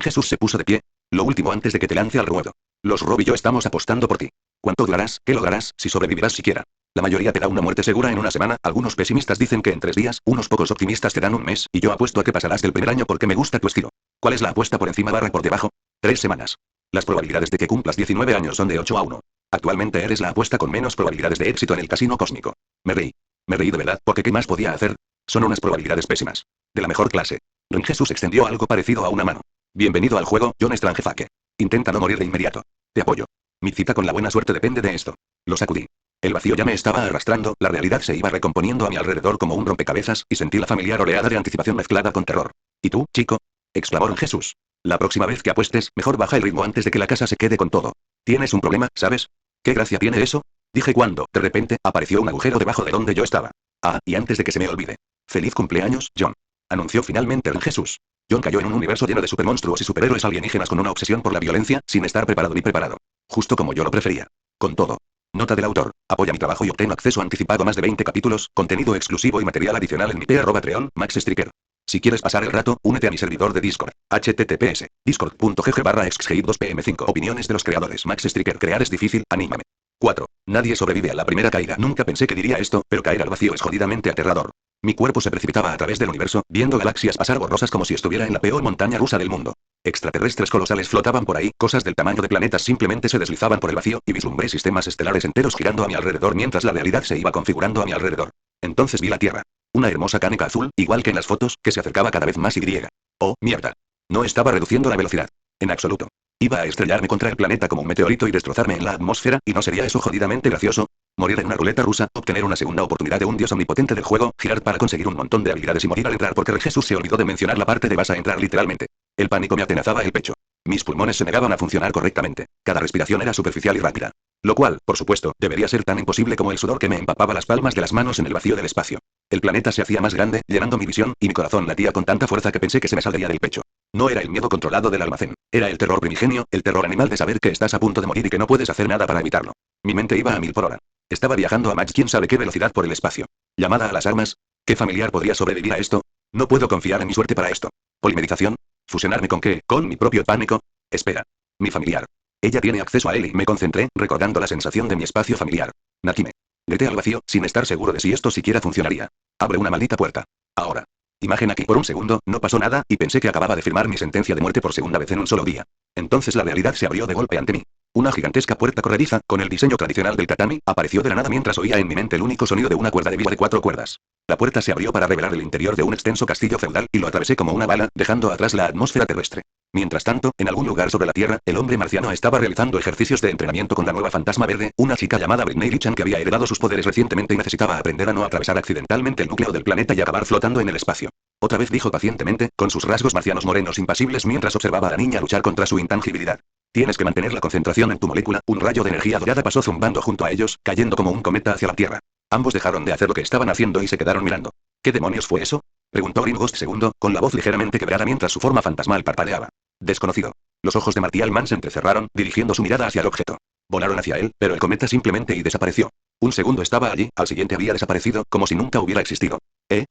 Jesús se puso de pie. Lo último antes de que te lance al ruedo. Los Rob y yo estamos apostando por ti. ¿Cuánto lograrás? ¿Qué lograrás, si sobrevivirás siquiera? La mayoría te da una muerte segura en una semana, algunos pesimistas dicen que en 3 días, unos pocos optimistas te dan un mes, y yo apuesto a que pasarás del primer año porque me gusta tu estilo. ¿Cuál es la apuesta por encima barra por debajo? 3 semanas. Las probabilidades de que cumplas 19 años son de 8 a 1. Actualmente eres la apuesta con menos probabilidades de éxito en el casino cósmico. Me reí. Me reí de verdad, porque ¿qué más podía hacer? Son unas probabilidades pésimas. De la mejor clase. Jesús extendió algo parecido a una mano. Bienvenido al juego, John Strangefake. Intenta no morir de inmediato. Te apoyo. Mi cita con la buena suerte depende de esto. Lo sacudí. El vacío ya me estaba arrastrando, la realidad se iba recomponiendo a mi alrededor como un rompecabezas, y sentí la familiar oleada de anticipación mezclada con terror. ¿Y tú, chico? Exclamó Jesús. La próxima vez que apuestes, mejor baja el ritmo antes de que la casa se quede con todo. Tienes un problema, ¿sabes? ¿Qué gracia tiene eso? Dije cuando, de repente, apareció un agujero debajo de donde yo estaba. Ah, y antes de que se me olvide. Feliz cumpleaños, John. Anunció finalmente Jesús. John cayó en un universo lleno de supermonstruos y superhéroes alienígenas con una obsesión por la violencia, sin estar preparado ni preparado. Justo como yo lo prefería. Con todo. Nota del autor. Apoya mi trabajo y obtén acceso anticipado a más de 20 capítulos, contenido exclusivo y material adicional en mi Patreon, Max Striker. Si quieres pasar el rato, únete a mi servidor de Discord. https discord.gg/exgame2pm5. Opiniones de los creadores. Max Striker. Crear es difícil, anímame. 4. Nadie sobrevive a la primera caída. Nunca pensé que diría esto, pero caer al vacío es jodidamente aterrador. Mi cuerpo se precipitaba a través del universo, viendo galaxias pasar borrosas como si estuviera en la peor montaña rusa del mundo. Extraterrestres colosales flotaban por ahí, cosas del tamaño de planetas simplemente se deslizaban por el vacío, y vislumbré sistemas estelares enteros girando a mi alrededor mientras la realidad se iba configurando a mi alrededor. Entonces vi la Tierra. Una hermosa caneca azul, igual que en las fotos, que se acercaba cada vez más y. Oh, mierda. No estaba reduciendo la velocidad. En absoluto. Iba a estrellarme contra el planeta como un meteorito y destrozarme en la atmósfera, ¿y no sería eso jodidamente gracioso? Morir en una ruleta rusa, obtener una segunda oportunidad de un dios omnipotente del juego, girar para conseguir un montón de habilidades y morir al entrar porque Jesús se olvidó de mencionar la parte de vas a entrar literalmente. El pánico me atenazaba el pecho. Mis pulmones se negaban a funcionar correctamente. Cada respiración era superficial y rápida. Lo cual, por supuesto, debería ser tan imposible como el sudor que me empapaba las palmas de las manos en el vacío del espacio. El planeta se hacía más grande, llenando mi visión, y mi corazón latía con tanta fuerza que pensé que se me saldría del pecho. No era el miedo controlado del almacén. Era el terror primigenio, el terror animal de saber que estás a punto de morir y que no puedes hacer nada para evitarlo. Mi mente iba a 1000 por hora. Estaba viajando a Mach quién sabe qué velocidad por el espacio. Llamada a las armas. ¿Qué familiar podría sobrevivir a esto? No puedo confiar en mi suerte para esto. ¿Polimerización? ¿Fusionarme con qué? ¿Con mi propio pánico? Espera. Mi familiar. Ella tiene acceso a él y me concentré, recordando la sensación de mi espacio familiar. Nakime. Grité al vacío, sin estar seguro de si esto siquiera funcionaría. Abre una maldita puerta. Ahora. Imagen aquí. Por un segundo, no pasó nada, y pensé que acababa de firmar mi sentencia de muerte por segunda vez en un solo día. Entonces la realidad se abrió de golpe ante mí. Una gigantesca puerta corrediza, con el diseño tradicional del tatami, apareció de la nada mientras oía en mi mente el único sonido de una cuerda de vivo de 4 cuerdas. La puerta se abrió para revelar el interior de un extenso castillo feudal, y lo atravesé como una bala, dejando atrás la atmósfera terrestre. Mientras tanto, en algún lugar sobre la Tierra, el hombre marciano estaba realizando ejercicios de entrenamiento con la nueva fantasma verde, una chica llamada Britney Lichan que había heredado sus poderes recientemente y necesitaba aprender a no atravesar accidentalmente el núcleo del planeta y acabar flotando en el espacio. Otra vez dijo pacientemente, con sus rasgos marcianos morenos impasibles mientras observaba a la niña luchar contra su intangibilidad. Tienes que mantener la concentración en tu molécula. Un rayo de energía dorada pasó zumbando junto a ellos, cayendo como un cometa hacia la Tierra. Ambos dejaron de hacer lo que estaban haciendo y se quedaron mirando. ¿Qué demonios fue eso? Preguntó Grimghost II, con la voz ligeramente quebrada mientras su forma fantasmal parpadeaba. Desconocido. Los ojos de Martial Mann se entrecerraron, dirigiendo su mirada hacia el objeto. Volaron hacia él, pero el cometa simplemente desapareció. Un segundo estaba allí, al siguiente había desaparecido, como si nunca hubiera existido.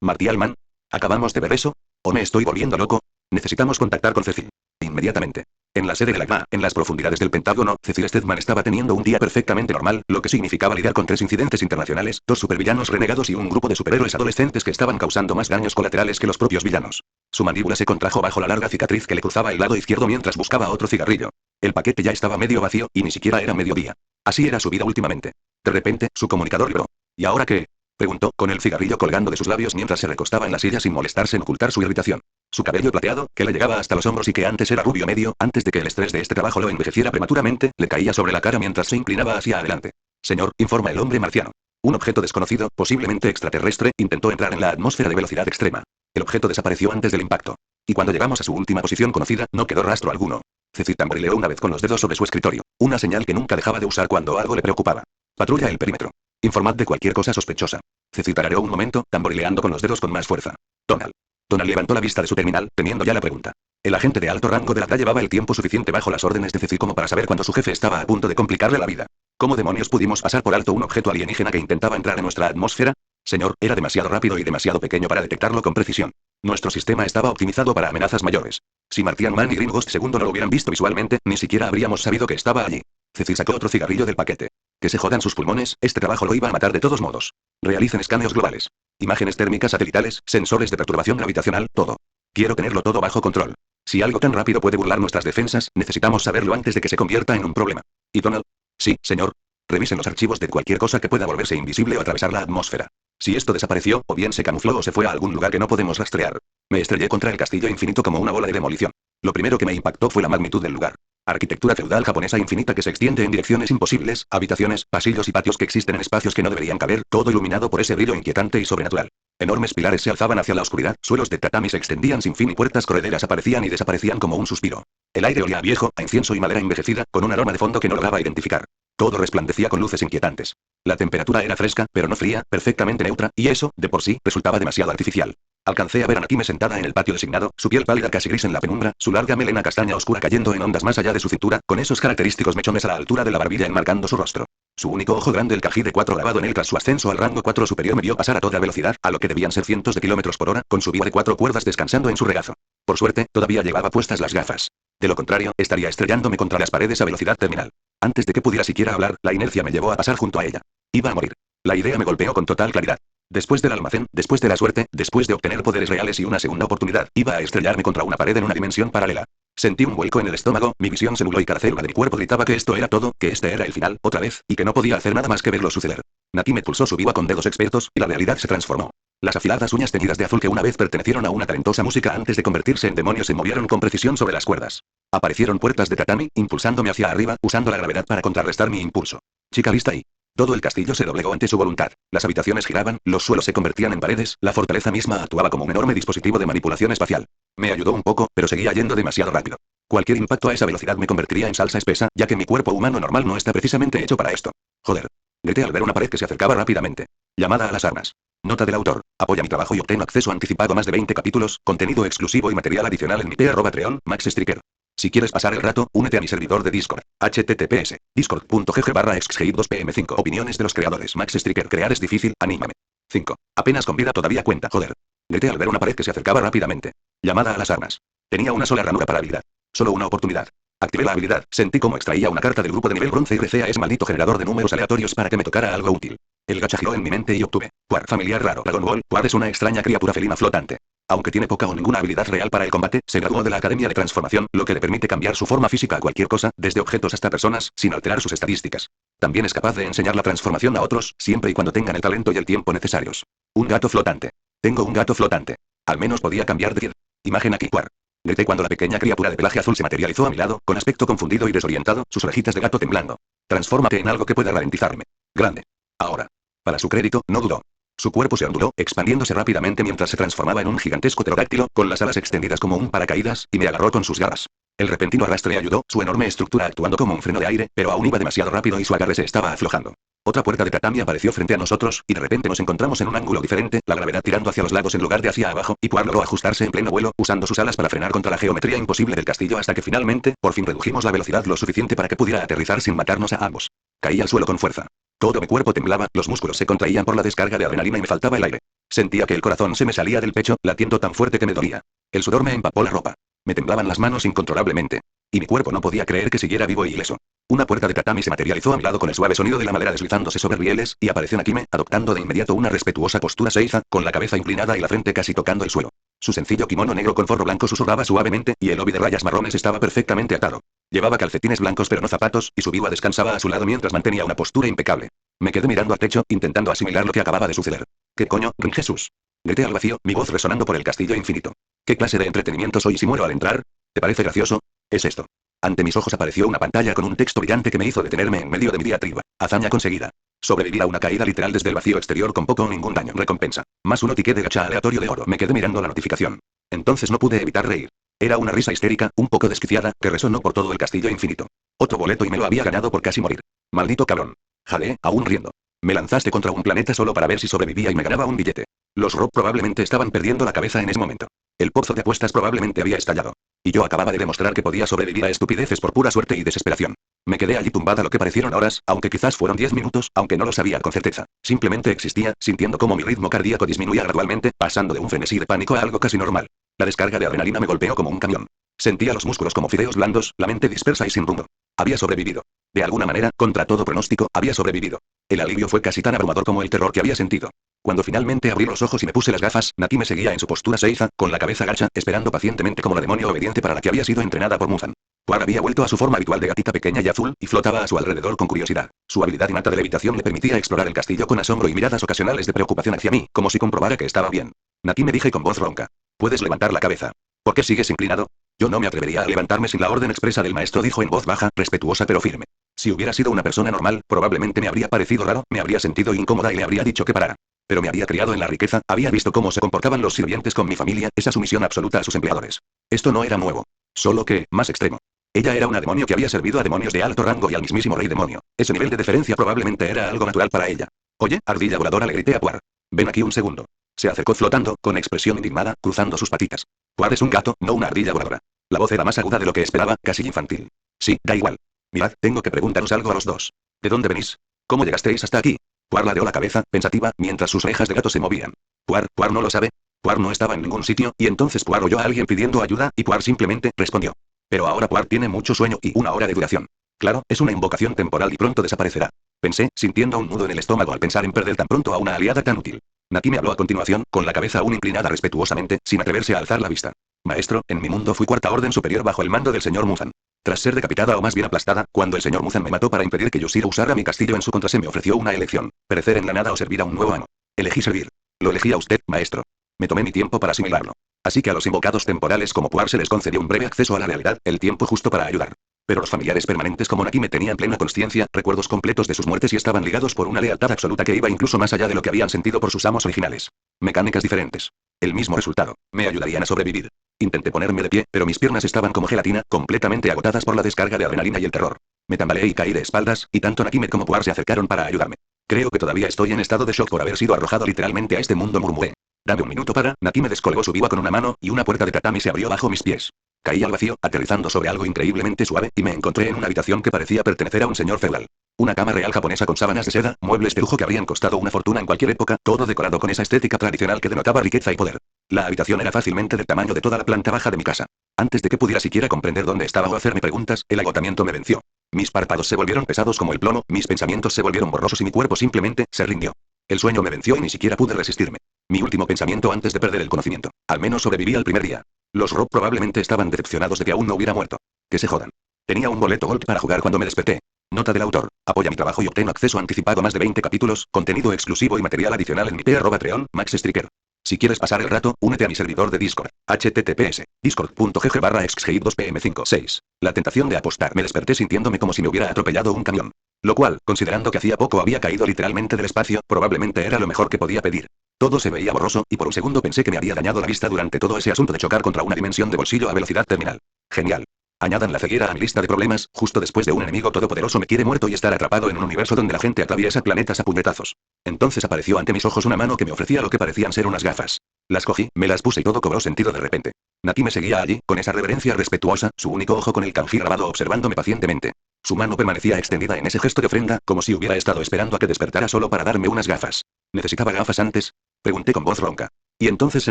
Martial Mann? ¿Acabamos de ver eso? ¿O me estoy volviendo loco? Necesitamos contactar con Cecil. Inmediatamente. En la sede de la GMA, en las profundidades del Pentágono, Cecil Stedman estaba teniendo un día perfectamente normal, lo que significaba lidiar con 3 incidentes internacionales, 2 supervillanos renegados y un grupo de superhéroes adolescentes que estaban causando más daños colaterales que los propios villanos. Su mandíbula se contrajo bajo la larga cicatriz que le cruzaba el lado izquierdo mientras buscaba otro cigarrillo. El paquete ya estaba medio vacío, y ni siquiera era mediodía. Así era su vida últimamente. De repente, su comunicador vibró. ¿Y ahora qué? Preguntó, con el cigarrillo colgando de sus labios mientras se recostaba en la silla sin molestarse en ocultar su irritación. Su cabello plateado, que le llegaba hasta los hombros y que antes era rubio medio, antes de que el estrés de este trabajo lo envejeciera prematuramente, le caía sobre la cara mientras se inclinaba hacia adelante. Señor, informa el hombre marciano. Un objeto desconocido, posiblemente extraterrestre, intentó entrar en la atmósfera de velocidad extrema. El objeto desapareció antes del impacto. Y cuando llegamos a su última posición conocida, no quedó rastro alguno. Ceci tamborileó una vez con los dedos sobre su escritorio, una señal que nunca dejaba de usar cuando algo le preocupaba. Patrulla el perímetro. Informad de cualquier cosa sospechosa. Ceci tarareó un momento, tamborileando con los dedos con más fuerza. Donald. Donald levantó la vista de su terminal, temiendo ya la pregunta. El agente de alto rango de la TAI llevaba el tiempo suficiente bajo las órdenes de Ceci como para saber cuando su jefe estaba a punto de complicarle la vida. ¿Cómo demonios pudimos pasar por alto un objeto alienígena que intentaba entrar en nuestra atmósfera? Señor, era demasiado rápido y demasiado pequeño para detectarlo con precisión. Nuestro sistema estaba optimizado para amenazas mayores. Si Martian Man y Green Ghost II no lo hubieran visto visualmente, ni siquiera habríamos sabido que estaba allí. Ceci sacó otro cigarrillo del paquete. Que se jodan sus pulmones, este trabajo lo iba a matar de todos modos. Realicen escaneos globales. Imágenes térmicas satelitales, sensores de perturbación gravitacional, todo. Quiero tenerlo todo bajo control. Si algo tan rápido puede burlar nuestras defensas, necesitamos saberlo antes de que se convierta en un problema. ¿Y Donald? Sí, señor. Revisen los archivos de cualquier cosa que pueda volverse invisible o atravesar la atmósfera. Si esto desapareció, o bien se camufló o se fue a algún lugar que no podemos rastrear. Me estrellé contra el castillo infinito como una bola de demolición. Lo primero que me impactó fue la magnitud del lugar. Arquitectura feudal japonesa infinita que se extiende en direcciones imposibles, habitaciones, pasillos y patios que existen en espacios que no deberían caber, todo iluminado por ese brillo inquietante y sobrenatural. Enormes pilares se alzaban hacia la oscuridad, suelos de tatami se extendían sin fin y puertas correderas aparecían y desaparecían como un suspiro. El aire olía a viejo, a incienso y madera envejecida, con un aroma de fondo que no lograba identificar. Todo resplandecía con luces inquietantes. La temperatura era fresca, pero no fría, perfectamente neutra, y eso, de por sí, resultaba demasiado artificial. Alcancé a ver a Nakime sentada en el patio designado, su piel pálida casi gris en la penumbra, su larga melena castaña oscura cayendo en ondas más allá de su cintura, con esos característicos mechones a la altura de la barbilla enmarcando su rostro. Su único ojo grande, el Kaji de 4 grabado en él tras su ascenso al rango 4 superior, me vio pasar a toda velocidad, a lo que debían ser cientos de kilómetros por hora, con su viva de 4 cuerdas descansando en su regazo. Por suerte, todavía llevaba puestas las gafas. De lo contrario, estaría estrellándome contra las paredes a velocidad terminal. Antes de que pudiera siquiera hablar, la inercia me llevó a pasar junto a ella. Iba a morir. La idea me golpeó con total claridad. Después del almacén, después de la suerte, después de obtener poderes reales y una segunda oportunidad, iba a estrellarme contra una pared en una dimensión paralela. Sentí un vuelco en el estómago, mi visión se nubló y cada célula de mi cuerpo gritaba que esto era todo, que este era el final, otra vez, y que no podía hacer nada más que verlo suceder. Nakime pulsó su viva con dedos expertos, y la realidad se transformó. Las afiladas uñas teñidas de azul que una vez pertenecieron a una talentosa música antes de convertirse en demonios se movieron con precisión sobre las cuerdas. Aparecieron puertas de tatami, impulsándome hacia arriba, usando la gravedad para contrarrestar mi impulso. Chica lista ahí. Todo el castillo se doblegó ante su voluntad. Las habitaciones giraban, los suelos se convertían en paredes, la fortaleza misma actuaba como un enorme dispositivo de manipulación espacial. Me ayudó un poco, pero seguía yendo demasiado rápido. Cualquier impacto a esa velocidad me convertiría en salsa espesa, ya que mi cuerpo humano normal no está precisamente hecho para esto. Joder. Grité al ver una pared que se acercaba rápidamente. Llamada a las armas. Nota del autor. Apoya mi trabajo y obtengo acceso anticipado a más de 20 capítulos, contenido exclusivo y material adicional en mi Patreon, Max Striker. Si quieres pasar el rato, únete a mi servidor de Discord. https discord.gg/exgame2pm5. Opiniones de los creadores. Max Striker. Crear es difícil, anímame. 5. Apenas con vida todavía cuenta, joder. Grité al ver una pared que se acercaba rápidamente. Llamada a las armas. Tenía una sola ranura para habilidad. Solo una oportunidad. Activé la habilidad, sentí como extraía una carta del grupo de nivel bronce y recé a ese maldito generador de números aleatorios para que me tocara algo útil. El gacha giró en mi mente y obtuve. Quar, familiar raro. Dragon Ball, Quar es una extraña criatura felina flotante. Aunque tiene poca o ninguna habilidad real para el combate, se graduó de la Academia de Transformación, lo que le permite cambiar su forma física a cualquier cosa, desde objetos hasta personas, sin alterar sus estadísticas. También es capaz de enseñar la transformación a otros, siempre y cuando tengan el talento y el tiempo necesarios. Un gato flotante. Tengo un gato flotante. Al menos podía cambiar de piel. Imagen aquí, Quar. Grité cuando la pequeña criatura de pelaje azul se materializó a mi lado, con aspecto confundido y desorientado, sus orejitas de gato temblando. Transfórmate en algo que pueda ralentizarme. Grande. Ahora. Para su crédito, no dudó. Su cuerpo se onduló, expandiéndose rápidamente mientras se transformaba en un gigantesco pterodáctilo, con las alas extendidas como un paracaídas, y me agarró con sus garras. El repentino arrastre ayudó, su enorme estructura actuando como un freno de aire, pero aún iba demasiado rápido y su agarre se estaba aflojando. Otra puerta de tatami apareció frente a nosotros, y de repente nos encontramos en un ángulo diferente, la gravedad tirando hacia los lados en lugar de hacia abajo, y Quar logró ajustarse en pleno vuelo, usando sus alas para frenar contra la geometría imposible del castillo hasta que finalmente, por fin redujimos la velocidad lo suficiente para que pudiera aterrizar sin matarnos a ambos. Caí al suelo con fuerza. Todo mi cuerpo temblaba, los músculos se contraían por la descarga de adrenalina y me faltaba el aire. Sentía que el corazón se me salía del pecho, latiendo tan fuerte que me dolía. El sudor me empapó la ropa. Me temblaban las manos incontrolablemente. Y mi cuerpo no podía creer que siguiera vivo y ileso. Una puerta de tatami se materializó a mi lado con el suave sonido de la madera deslizándose sobre rieles, y apareció Nakime, adoptando de inmediato una respetuosa postura seiza, con la cabeza inclinada y la frente casi tocando el suelo. Su sencillo kimono negro con forro blanco susurraba suavemente, y el obi de rayas marrones estaba perfectamente atado. Llevaba calcetines blancos pero no zapatos, y su biwa descansaba a su lado mientras mantenía una postura impecable. Me quedé mirando al techo, intentando asimilar lo que acababa de suceder. ¿Qué coño, Rin Jesús? Grité al vacío, mi voz resonando por el castillo infinito. ¿Qué clase de entretenimiento soy si muero al entrar? ¿Te parece gracioso? Es esto. Ante mis ojos apareció una pantalla con un texto brillante que me hizo detenerme en medio de mi diatriba. Hazaña conseguida. Sobrevivir a una caída literal desde el vacío exterior con poco o ningún daño. Recompensa. Más un ticket de gacha aleatorio de oro. Me quedé mirando la notificación. Entonces no pude evitar reír. Era una risa histérica, un poco desquiciada, que resonó por todo el castillo infinito. Otro boleto y me lo había ganado por casi morir. Maldito cabrón. Jadeé, aún riendo. Me lanzaste contra un planeta solo para ver si sobrevivía y me ganaba un billete. Los Rob probablemente estaban perdiendo la cabeza en ese momento. El pozo de apuestas probablemente había estallado. Y yo acababa de demostrar que podía sobrevivir a estupideces por pura suerte y desesperación. Me quedé allí tumbada lo que parecieron horas, aunque quizás fueron 10 minutos, aunque no lo sabía con certeza. Simplemente existía, sintiendo cómo mi ritmo cardíaco disminuía gradualmente, pasando de un frenesí de pánico a algo casi normal. La descarga de adrenalina me golpeó como un camión. Sentía los músculos como fideos blandos, la mente dispersa y sin rumbo. Había sobrevivido. De alguna manera, contra todo pronóstico, había sobrevivido. El alivio fue casi tan abrumador como el terror que había sentido. Cuando finalmente abrí los ojos y me puse las gafas, Naki me seguía en su postura seiza, con la cabeza gacha, esperando pacientemente como la demonio obediente para la que había sido entrenada por Mufan. Puar había vuelto a su forma habitual de gatita pequeña y azul, y flotaba a su alrededor con curiosidad. Su habilidad innata de levitación le permitía explorar el castillo con asombro y miradas ocasionales de preocupación hacia mí, como si comprobara que estaba bien. Naki, me dije con voz ronca. Puedes levantar la cabeza. ¿Por qué sigues inclinado? Yo no me atrevería a levantarme sin la orden expresa del maestro, dijo en voz baja, respetuosa pero firme. Si hubiera sido una persona normal, probablemente me habría parecido raro, me habría sentido incómoda y le habría dicho que parara. Pero me había criado en la riqueza, había visto cómo se comportaban los sirvientes con mi familia, esa sumisión absoluta a sus empleadores. Esto no era nuevo. Solo que, más extremo. Ella era una demonio que había servido a demonios de alto rango y al mismísimo rey demonio. Ese nivel de deferencia probablemente era algo natural para ella. Oye, ardilla voladora, le grité a Puar. Ven aquí un segundo. Se acercó flotando, con expresión indignada, cruzando sus patitas. Puar es un gato, no una ardilla voladora. La voz era más aguda de lo que esperaba, casi infantil. Sí, da igual. Mirad, tengo que preguntaros algo a los dos. ¿De dónde venís? ¿Cómo llegasteis hasta aquí? Puar ladeó la cabeza, pensativa, mientras sus orejas de gato se movían. Puar no lo sabe. Puar no estaba en ningún sitio, y entonces Puar oyó a alguien pidiendo ayuda, y Puar simplemente respondió. Pero ahora Puar tiene mucho sueño y una hora de duración. Claro, es una invocación temporal y pronto desaparecerá. Pensé, sintiendo un nudo en el estómago al pensar en perder tan pronto a una aliada tan útil. Naki me habló a continuación, con la cabeza aún inclinada respetuosamente, sin atreverse a alzar la vista. Maestro, en mi mundo fui cuarta orden superior bajo el mando del señor Muzan. Tras ser decapitada o más bien aplastada, cuando el señor Muzan me mató para impedir que Yushiro usara mi castillo en su contra, se me ofreció una elección: perecer en la nada o servir a un nuevo amo. Elegí servir. Lo elegí a usted, maestro. Me tomé mi tiempo para asimilarlo. Así que a los invocados temporales como Puar se les concedió un breve acceso a la realidad, el tiempo justo para ayudar. Pero los familiares permanentes como Naki me tenían plena consciencia, recuerdos completos de sus muertes y estaban ligados por una lealtad absoluta que iba incluso más allá de lo que habían sentido por sus amos originales. Mecánicas diferentes. El mismo resultado. Me ayudarían a sobrevivir. Intenté ponerme de pie, pero mis piernas estaban como gelatina, completamente agotadas por la descarga de adrenalina y el terror. Me tambaleé y caí de espaldas, y tanto Nakime como Puar se acercaron para ayudarme. Creo que todavía estoy en estado de shock por haber sido arrojado literalmente a este mundo, murmuré. Dame un minuto para. Nakime descolgó su biwa con una mano, y una puerta de tatami se abrió bajo mis pies. Caí al vacío, aterrizando sobre algo increíblemente suave, y me encontré en una habitación que parecía pertenecer a un señor feudal. Una cama real japonesa con sábanas de seda, muebles de lujo que habrían costado una fortuna en cualquier época, todo decorado con esa estética tradicional que denotaba riqueza y poder. La habitación era fácilmente del tamaño de toda la planta baja de mi casa. Antes de que pudiera siquiera comprender dónde estaba o hacerme preguntas, el agotamiento me venció. Mis párpados se volvieron pesados como el plomo, mis pensamientos se volvieron borrosos y mi cuerpo simplemente se rindió. El sueño me venció y ni siquiera pude resistirme. Mi último pensamiento antes de perder el conocimiento. Al menos sobreviví al primer día. Los Rob probablemente estaban decepcionados de que aún no hubiera muerto. Que se jodan. Tenía un boleto Gold para jugar cuando me desperté. Nota del autor. Apoya mi trabajo y obtén acceso anticipado a más de 20 capítulos, contenido exclusivo y material adicional en mi Patreon, Max Striker. Si quieres pasar el rato, únete a mi servidor de Discord. https discord.gg/xgib2pm56. La tentación de apostar. Me desperté sintiéndome como si me hubiera atropellado un camión. Lo cual, considerando que hacía poco había caído literalmente del espacio, probablemente era lo mejor que podía pedir. Todo se veía borroso, y por un segundo pensé que me había dañado la vista durante todo ese asunto de chocar contra una dimensión de bolsillo a velocidad terminal. Genial. Añadan la ceguera a mi lista de problemas, justo después de un enemigo todopoderoso me quiere muerto y estar atrapado en un universo donde la gente atraviesa planetas a puñetazos. Entonces apareció ante mis ojos una mano que me ofrecía lo que parecían ser unas gafas. Las cogí, me las puse y todo cobró sentido de repente. Naki me seguía allí, con esa reverencia respetuosa, su único ojo con el kanji grabado observándome pacientemente. Su mano permanecía extendida en ese gesto de ofrenda, como si hubiera estado esperando a que despertara solo para darme unas gafas. ¿Necesitaba gafas antes? Pregunté con voz ronca. Y entonces se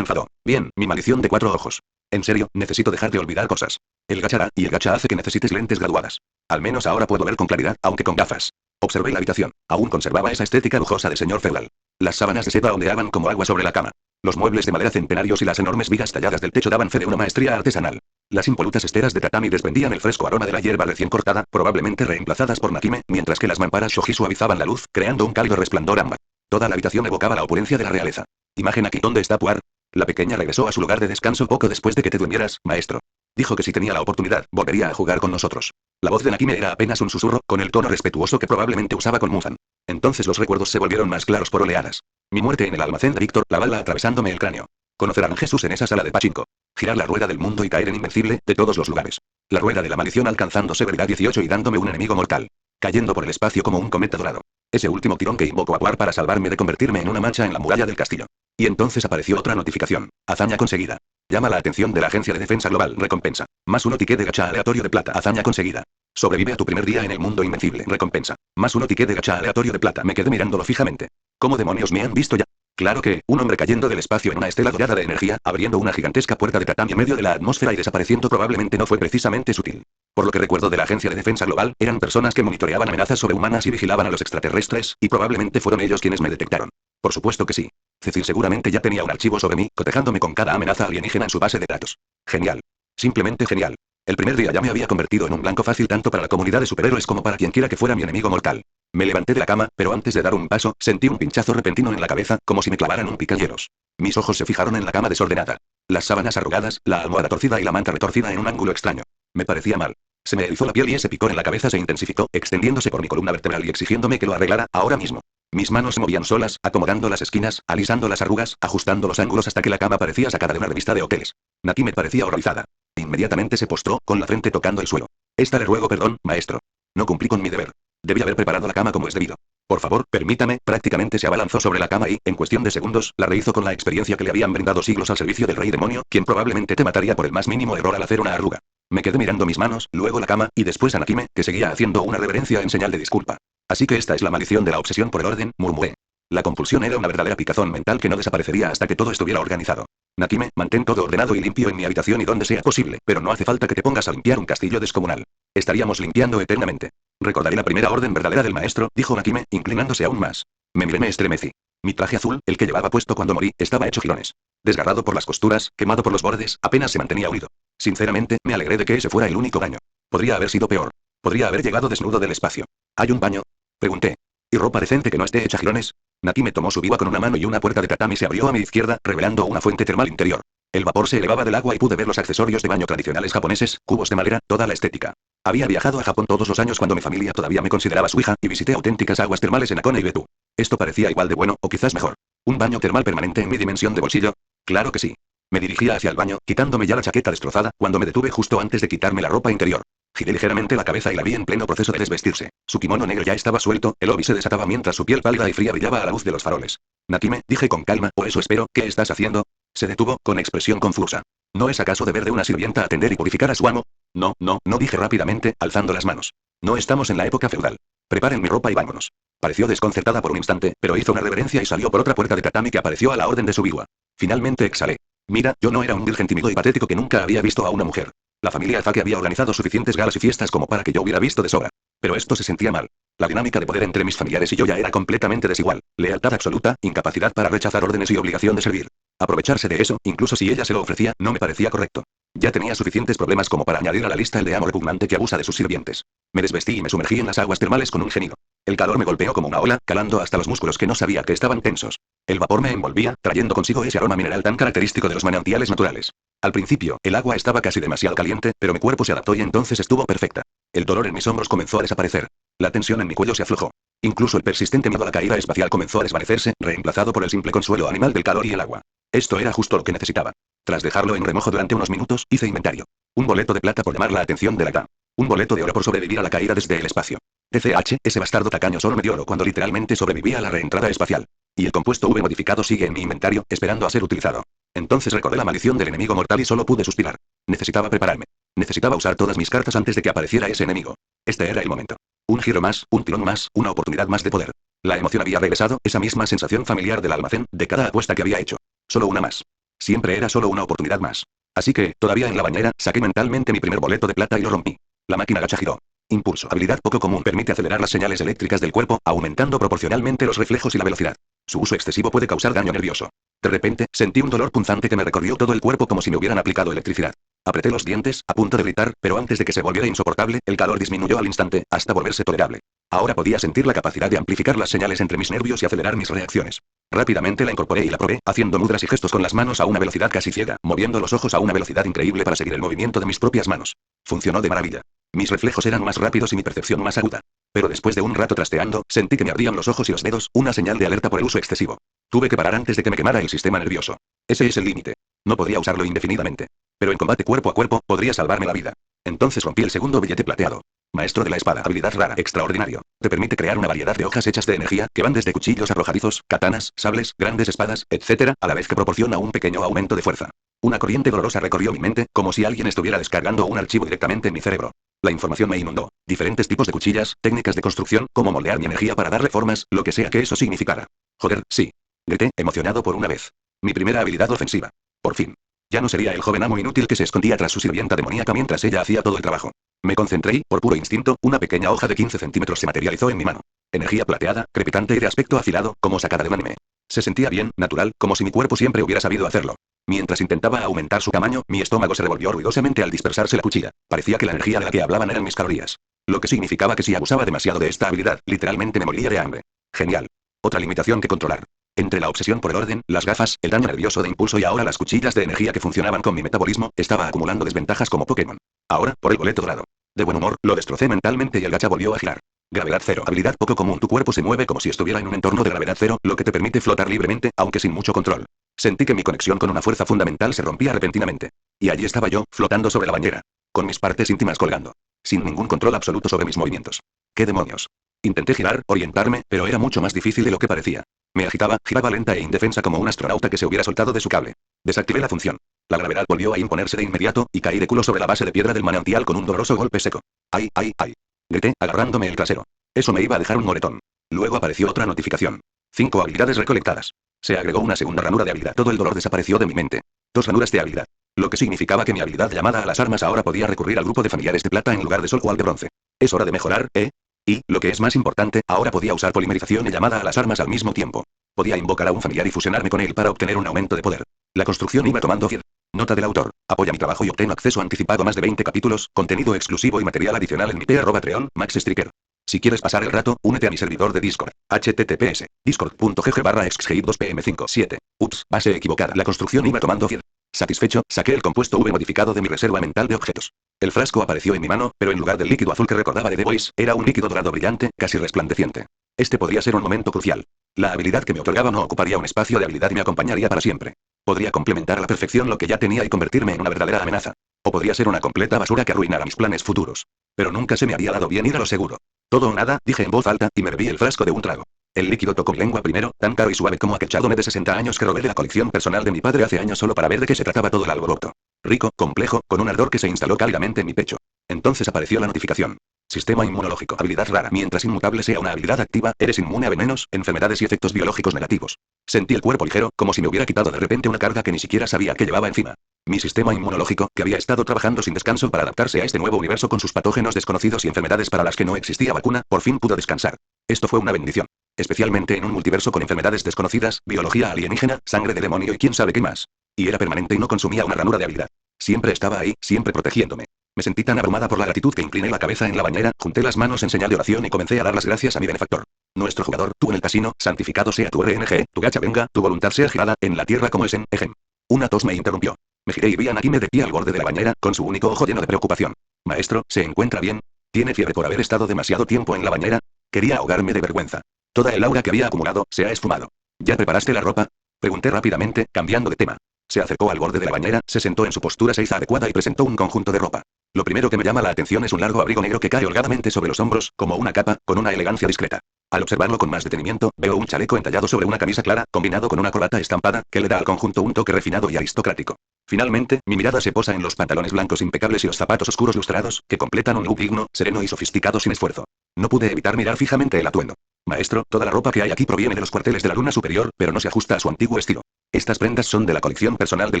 enfadó. Bien, mi maldición de 4 ojos. En serio, necesito dejar de olvidar cosas. El gacha y el gacha hace que necesites lentes graduadas. Al menos ahora puedo ver con claridad, aunque con gafas. Observé la habitación. Aún conservaba esa estética lujosa de señor feudal. Las sábanas de seda ondeaban como agua sobre la cama. Los muebles de madera centenarios y las enormes vigas talladas del techo daban fe de una maestría artesanal. Las impolutas esteras de tatami desprendían el fresco aroma de la hierba recién cortada, probablemente reemplazadas por Nakime, mientras que las mamparas shoji suavizaban la luz, creando un cálido resplandor ámbar. Toda la habitación evocaba la opulencia de la realeza. Imagen aquí. ¿Dónde está Puar? La pequeña regresó a su lugar de descanso poco después de que te durmieras, maestro. Dijo que si tenía la oportunidad, volvería a jugar con nosotros. La voz de Nakime era apenas un susurro, con el tono respetuoso que probablemente usaba con Muzan. Entonces los recuerdos se volvieron más claros por oleadas. Mi muerte en el almacén de Víctor, la bala atravesándome el cráneo. Conocer a Jesús en esa sala de pachinko. Girar la rueda del mundo y caer en Invencible, de todos los lugares. La rueda de la maldición alcanzando severidad 18 y dándome un enemigo mortal. Cayendo por el espacio como un cometa dorado. Ese último tirón que invocó a War para salvarme de convertirme en una mancha en la muralla del castillo. Y entonces apareció otra notificación. Hazaña conseguida. Llama la atención de la Agencia de Defensa Global. Recompensa. +1 ticket de gacha aleatorio de plata. Hazaña conseguida. Sobrevive a tu primer día en el mundo invencible. Recompensa. +1 ticket de gacha aleatorio de plata. Me quedé mirándolo fijamente. ¿Cómo demonios me han visto ya? Claro que, un hombre cayendo del espacio en una estela dorada de energía, abriendo una gigantesca puerta de tatami en medio de la atmósfera y desapareciendo probablemente no fue precisamente sutil. Por lo que recuerdo de la Agencia de Defensa Global, eran personas que monitoreaban amenazas sobrehumanas y vigilaban a los extraterrestres, y probablemente fueron ellos quienes me detectaron. Por supuesto que sí. Cecil seguramente ya tenía un archivo sobre mí, cotejándome con cada amenaza alienígena en su base de datos. Genial. Simplemente genial. El primer día ya me había convertido en un blanco fácil tanto para la comunidad de superhéroes como para quien quiera que fuera mi enemigo mortal. Me levanté de la cama, pero antes de dar un paso, sentí un pinchazo repentino en la cabeza, como si me clavaran un picahielos. Mis ojos se fijaron en la cama desordenada. Las sábanas arrugadas, la almohada torcida y la manta retorcida en un ángulo extraño. Me parecía mal. Se me erizó la piel y ese picor en la cabeza se intensificó, extendiéndose por mi columna vertebral y exigiéndome que lo arreglara, ahora mismo. Mis manos se movían solas, acomodando las esquinas, alisando las arrugas, ajustando los ángulos hasta que la cama parecía sacada de una revista de hoteles. Nakime parecía horrorizada. Inmediatamente se postró, con la frente tocando el suelo. Le ruego perdón, maestro. No cumplí con mi deber. Debí haber preparado la cama como es debido. Por favor, permítame. Prácticamente se abalanzó sobre la cama y, en cuestión de segundos, la rehizo con la experiencia que le habían brindado siglos al servicio del rey demonio, quien probablemente te mataría por el más mínimo error al hacer una arruga. Me quedé mirando mis manos, luego la cama, y después a Nakime, que seguía haciendo una reverencia en señal de disculpa. Así que esta es la maldición de la obsesión por el orden, murmuré. La compulsión era una verdadera picazón mental que no desaparecería hasta que todo estuviera organizado. Nakime, mantén todo ordenado y limpio en mi habitación y donde sea posible, pero no hace falta que te pongas a limpiar un castillo descomunal. Estaríamos limpiando eternamente. Recordaré la primera orden verdadera del maestro, dijo Nakime, inclinándose aún más. Me miré, me estremecí. Mi traje azul, el que llevaba puesto cuando morí, estaba hecho jirones. Desgarrado por las costuras, quemado por los bordes, apenas se mantenía unido. Sinceramente, me alegré de que ese fuera el único daño. Podría haber sido peor. Podría haber llegado desnudo del espacio. ¿Hay un baño? Pregunté. ¿Y ropa decente que no esté hecha jirones? Nakime tomó su biwa con una mano y una puerta de tatami se abrió a mi izquierda, revelando una fuente termal interior. El vapor se elevaba del agua y pude ver los accesorios de baño tradicionales japoneses, cubos de madera, toda la estética. Había viajado a Japón todos los años cuando mi familia todavía me consideraba su hija, y visité auténticas aguas termales en Hakone y Betu. Esto parecía igual de bueno, o quizás mejor. ¿Un baño termal permanente en mi dimensión de bolsillo? Claro que sí. Me dirigía hacia el baño, quitándome ya la chaqueta destrozada, cuando me detuve justo antes de quitarme la ropa interior. Giré ligeramente la cabeza y la vi en pleno proceso de desvestirse. Su kimono negro ya estaba suelto, el obi se desataba mientras su piel pálida y fría brillaba a la luz de los faroles. Nakime, dije con calma, o eso espero, ¿qué estás haciendo? Se detuvo, con expresión confusa. ¿No es acaso deber de una sirvienta atender y purificar a su amo? No, dije rápidamente, alzando las manos. No estamos en la época feudal. Preparen mi ropa y vámonos. Pareció desconcertada por un instante, pero hizo una reverencia y salió por otra puerta de tatami que apareció a la orden de su biwa. Finalmente exhalé. Mira, yo no era un virgen tímido y patético que nunca había visto a una mujer. La familia Azaki había organizado suficientes galas y fiestas como para que yo hubiera visto de sobra. Pero esto se sentía mal. La dinámica de poder entre mis familiares y yo ya era completamente desigual. Lealtad absoluta, incapacidad para rechazar órdenes y obligación de servir. Aprovecharse de eso, incluso si ella se lo ofrecía, no me parecía correcto. Ya tenía suficientes problemas como para añadir a la lista el de amo repugnante que abusa de sus sirvientes. Me desvestí y me sumergí en las aguas termales con un gemido. El calor me golpeó como una ola, calando hasta los músculos que no sabía que estaban tensos. El vapor me envolvía, trayendo consigo ese aroma mineral tan característico de los manantiales naturales. Al principio, el agua estaba casi demasiado caliente, pero mi cuerpo se adaptó y entonces estuvo perfecta. El dolor en mis hombros comenzó a desaparecer. La tensión en mi cuello se aflojó. Incluso el persistente miedo a la caída espacial comenzó a desvanecerse, reemplazado por el simple consuelo animal del calor y el agua. Esto era justo lo que necesitaba. Tras dejarlo en remojo durante unos minutos, hice inventario. Un boleto de plata por llamar la atención de la K. Un boleto de oro por sobrevivir a la caída desde el espacio. TCH, ese bastardo tacaño solo me dio oro cuando literalmente sobreviví a la reentrada espacial. Y el compuesto V modificado sigue en mi inventario, esperando a ser utilizado. Entonces recordé la maldición del enemigo mortal y solo pude suspirar. Necesitaba prepararme. Necesitaba usar todas mis cartas antes de que apareciera ese enemigo. Este era el momento. Un giro más, un tirón más, una oportunidad más de poder. La emoción había regresado, esa misma sensación familiar del almacén, de cada apuesta que había hecho. Solo una más. Siempre era solo una oportunidad más. Así que, todavía en la bañera, saqué mentalmente mi primer boleto de plata y lo rompí. La máquina gacha giró. Impulso, habilidad poco común, permite acelerar las señales eléctricas del cuerpo, aumentando proporcionalmente los reflejos y la velocidad. Su uso excesivo puede causar daño nervioso. De repente, sentí un dolor punzante que me recorrió todo el cuerpo como si me hubieran aplicado electricidad. Apreté los dientes, a punto de gritar, pero antes de que se volviera insoportable, el calor disminuyó al instante, hasta volverse tolerable. Ahora podía sentir la capacidad de amplificar las señales entre mis nervios y acelerar mis reacciones. Rápidamente la incorporé y la probé, haciendo mudras y gestos con las manos a una velocidad casi ciega, moviendo los ojos a una velocidad increíble para seguir el movimiento de mis propias manos. Funcionó de maravilla. Mis reflejos eran más rápidos y mi percepción más aguda. Pero después de un rato trasteando, sentí que me ardían los ojos y los dedos, una señal de alerta por el uso excesivo. Tuve que parar antes de que me quemara el sistema nervioso. Ese es el límite. No podía usarlo indefinidamente. Pero en combate cuerpo a cuerpo, podría salvarme la vida. Entonces rompí el segundo billete plateado. Maestro de la espada, habilidad rara, extraordinario. Te permite crear una variedad de hojas hechas de energía, que van desde cuchillos arrojadizos, katanas, sables, grandes espadas, etc., a la vez que proporciona un pequeño aumento de fuerza. Una corriente dolorosa recorrió mi mente, como si alguien estuviera descargando un archivo directamente en mi cerebro. La información me inundó. Diferentes tipos de cuchillas, técnicas de construcción, cómo moldear mi energía para darle formas, lo que sea que eso significara. Joder, sí. Grité, emocionado por una vez. Mi primera habilidad ofensiva. Por fin. Ya no sería el joven amo inútil que se escondía tras su sirvienta demoníaca mientras ella hacía todo el trabajo. Me concentré y, por puro instinto, una pequeña hoja de 15 centímetros se materializó en mi mano. Energía plateada, crepitante y de aspecto afilado, como sacada de un anime. Se sentía bien, natural, como si mi cuerpo siempre hubiera sabido hacerlo. Mientras intentaba aumentar su tamaño, mi estómago se revolvió ruidosamente al dispersarse la cuchilla. Parecía que la energía de la que hablaban eran mis calorías. Lo que significaba que si abusaba demasiado de esta habilidad, literalmente me moriría de hambre. Genial. Otra limitación que controlar. Entre la obsesión por el orden, las gafas, el daño nervioso de impulso y ahora las cuchillas de energía que funcionaban con mi metabolismo, estaba acumulando desventajas como Pokémon. Ahora, por el boleto dorado. De buen humor, lo destrocé mentalmente y el gacha volvió a girar. Gravedad cero. Habilidad poco común. Tu cuerpo se mueve como si estuviera en un entorno de gravedad cero, lo que te permite flotar libremente, aunque sin mucho control. Sentí que mi conexión con una fuerza fundamental se rompía repentinamente. Y allí estaba yo, flotando sobre la bañera. Con mis partes íntimas colgando. Sin ningún control absoluto sobre mis movimientos. ¿Qué demonios? Intenté girar, orientarme, pero era mucho más difícil de lo que parecía. Me agitaba, giraba lenta e indefensa como un astronauta que se hubiera soltado de su cable. Desactivé la función. La gravedad volvió a imponerse de inmediato, y caí de culo sobre la base de piedra del manantial con un doloroso golpe seco. ¡Ay, ay, ay! Grité, agarrándome el trasero. Eso me iba a dejar un moretón. Luego apareció otra notificación. 5 habilidades recolectadas. Se agregó una segunda ranura de habilidad. Todo el dolor desapareció de mi mente. 2 ranuras de habilidad. Lo que significaba que mi habilidad llamada a las armas ahora podía recurrir al grupo de familiares de plata en lugar de sol o al de bronce. Es hora de mejorar, ¿eh? Y, lo que es más importante, ahora podía usar polimerización y llamada a las armas al mismo tiempo. Podía invocar a un familiar y fusionarme con él para obtener un aumento de poder. La construcción iba tomando vida. Nota del autor. Apoya mi trabajo y obtengo acceso anticipado a más de 20 capítulos, contenido exclusivo y material adicional en mi Patreon, Max Striker. Si quieres pasar el rato, únete a mi servidor de Discord. https discord.gg/exgame2pm57. Ups, base equivocada. La construcción iba tomando vida. Satisfecho, saqué el compuesto V modificado de mi reserva mental de objetos. El frasco apareció en mi mano, pero en lugar del líquido azul que recordaba de The Voice, era un líquido dorado brillante, casi resplandeciente. Este podría ser un momento crucial. La habilidad que me otorgaba no ocuparía un espacio de habilidad y me acompañaría para siempre. Podría complementar a la perfección lo que ya tenía y convertirme en una verdadera amenaza. O podría ser una completa basura que arruinara mis planes futuros. Pero nunca se me había dado bien ir a lo seguro. Todo o nada, dije en voz alta, y me bebí el frasco de un trago. El líquido tocó mi lengua primero, tan caro y suave como aquel chardonnay de 60 años que robé de la colección personal de mi padre hace años solo para ver de qué se trataba todo el alboroto. Rico, complejo, con un ardor que se instaló cálidamente en mi pecho. Entonces apareció la notificación. Sistema inmunológico. Habilidad rara. Mientras inmutable sea una habilidad activa, eres inmune a venenos, enfermedades y efectos biológicos negativos. Sentí el cuerpo ligero, como si me hubiera quitado de repente una carga que ni siquiera sabía que llevaba encima. Mi sistema inmunológico, que había estado trabajando sin descanso para adaptarse a este nuevo universo con sus patógenos desconocidos y enfermedades para las que no existía vacuna, por fin pudo descansar. Esto fue una bendición. Especialmente en un multiverso con enfermedades desconocidas, biología alienígena, sangre de demonio y quién sabe qué más. Y era permanente y no consumía una ranura de habilidad. Siempre estaba ahí, siempre protegiéndome. Me sentí tan abrumada por la gratitud que incliné la cabeza en la bañera, junté las manos en señal de oración y comencé a dar las gracias a mi benefactor. Nuestro jugador, tú en el casino, santificado sea tu RNG, tu gacha venga, tu voluntad sea girada, en la tierra como es en Ejem. Una tos me interrumpió. Me giré y vi a Nakime de pie al borde de la bañera, con su único ojo lleno de preocupación. Maestro, ¿se encuentra bien? ¿Tiene fiebre por haber estado demasiado tiempo en la bañera? Quería ahogarme de vergüenza. Toda el aura que había acumulado, se ha esfumado. ¿Ya preparaste la ropa? Pregunté rápidamente, cambiando de tema. Se acercó al borde de la bañera, se sentó en su postura seiza adecuada y presentó un conjunto de ropa. Lo primero que me llama la atención es un largo abrigo negro que cae holgadamente sobre los hombros, como una capa, con una elegancia discreta. Al observarlo con más detenimiento, veo un chaleco entallado sobre una camisa clara, combinado con una corbata estampada, que le da al conjunto un toque refinado y aristocrático. Finalmente, mi mirada se posa en los pantalones blancos impecables y los zapatos oscuros lustrados, que completan un look digno, sereno y sofisticado sin esfuerzo. No pude evitar mirar fijamente el atuendo. Maestro, toda la ropa que hay aquí proviene de los cuarteles de la Luna Superior, pero no se ajusta a su antiguo estilo. Estas prendas son de la colección personal del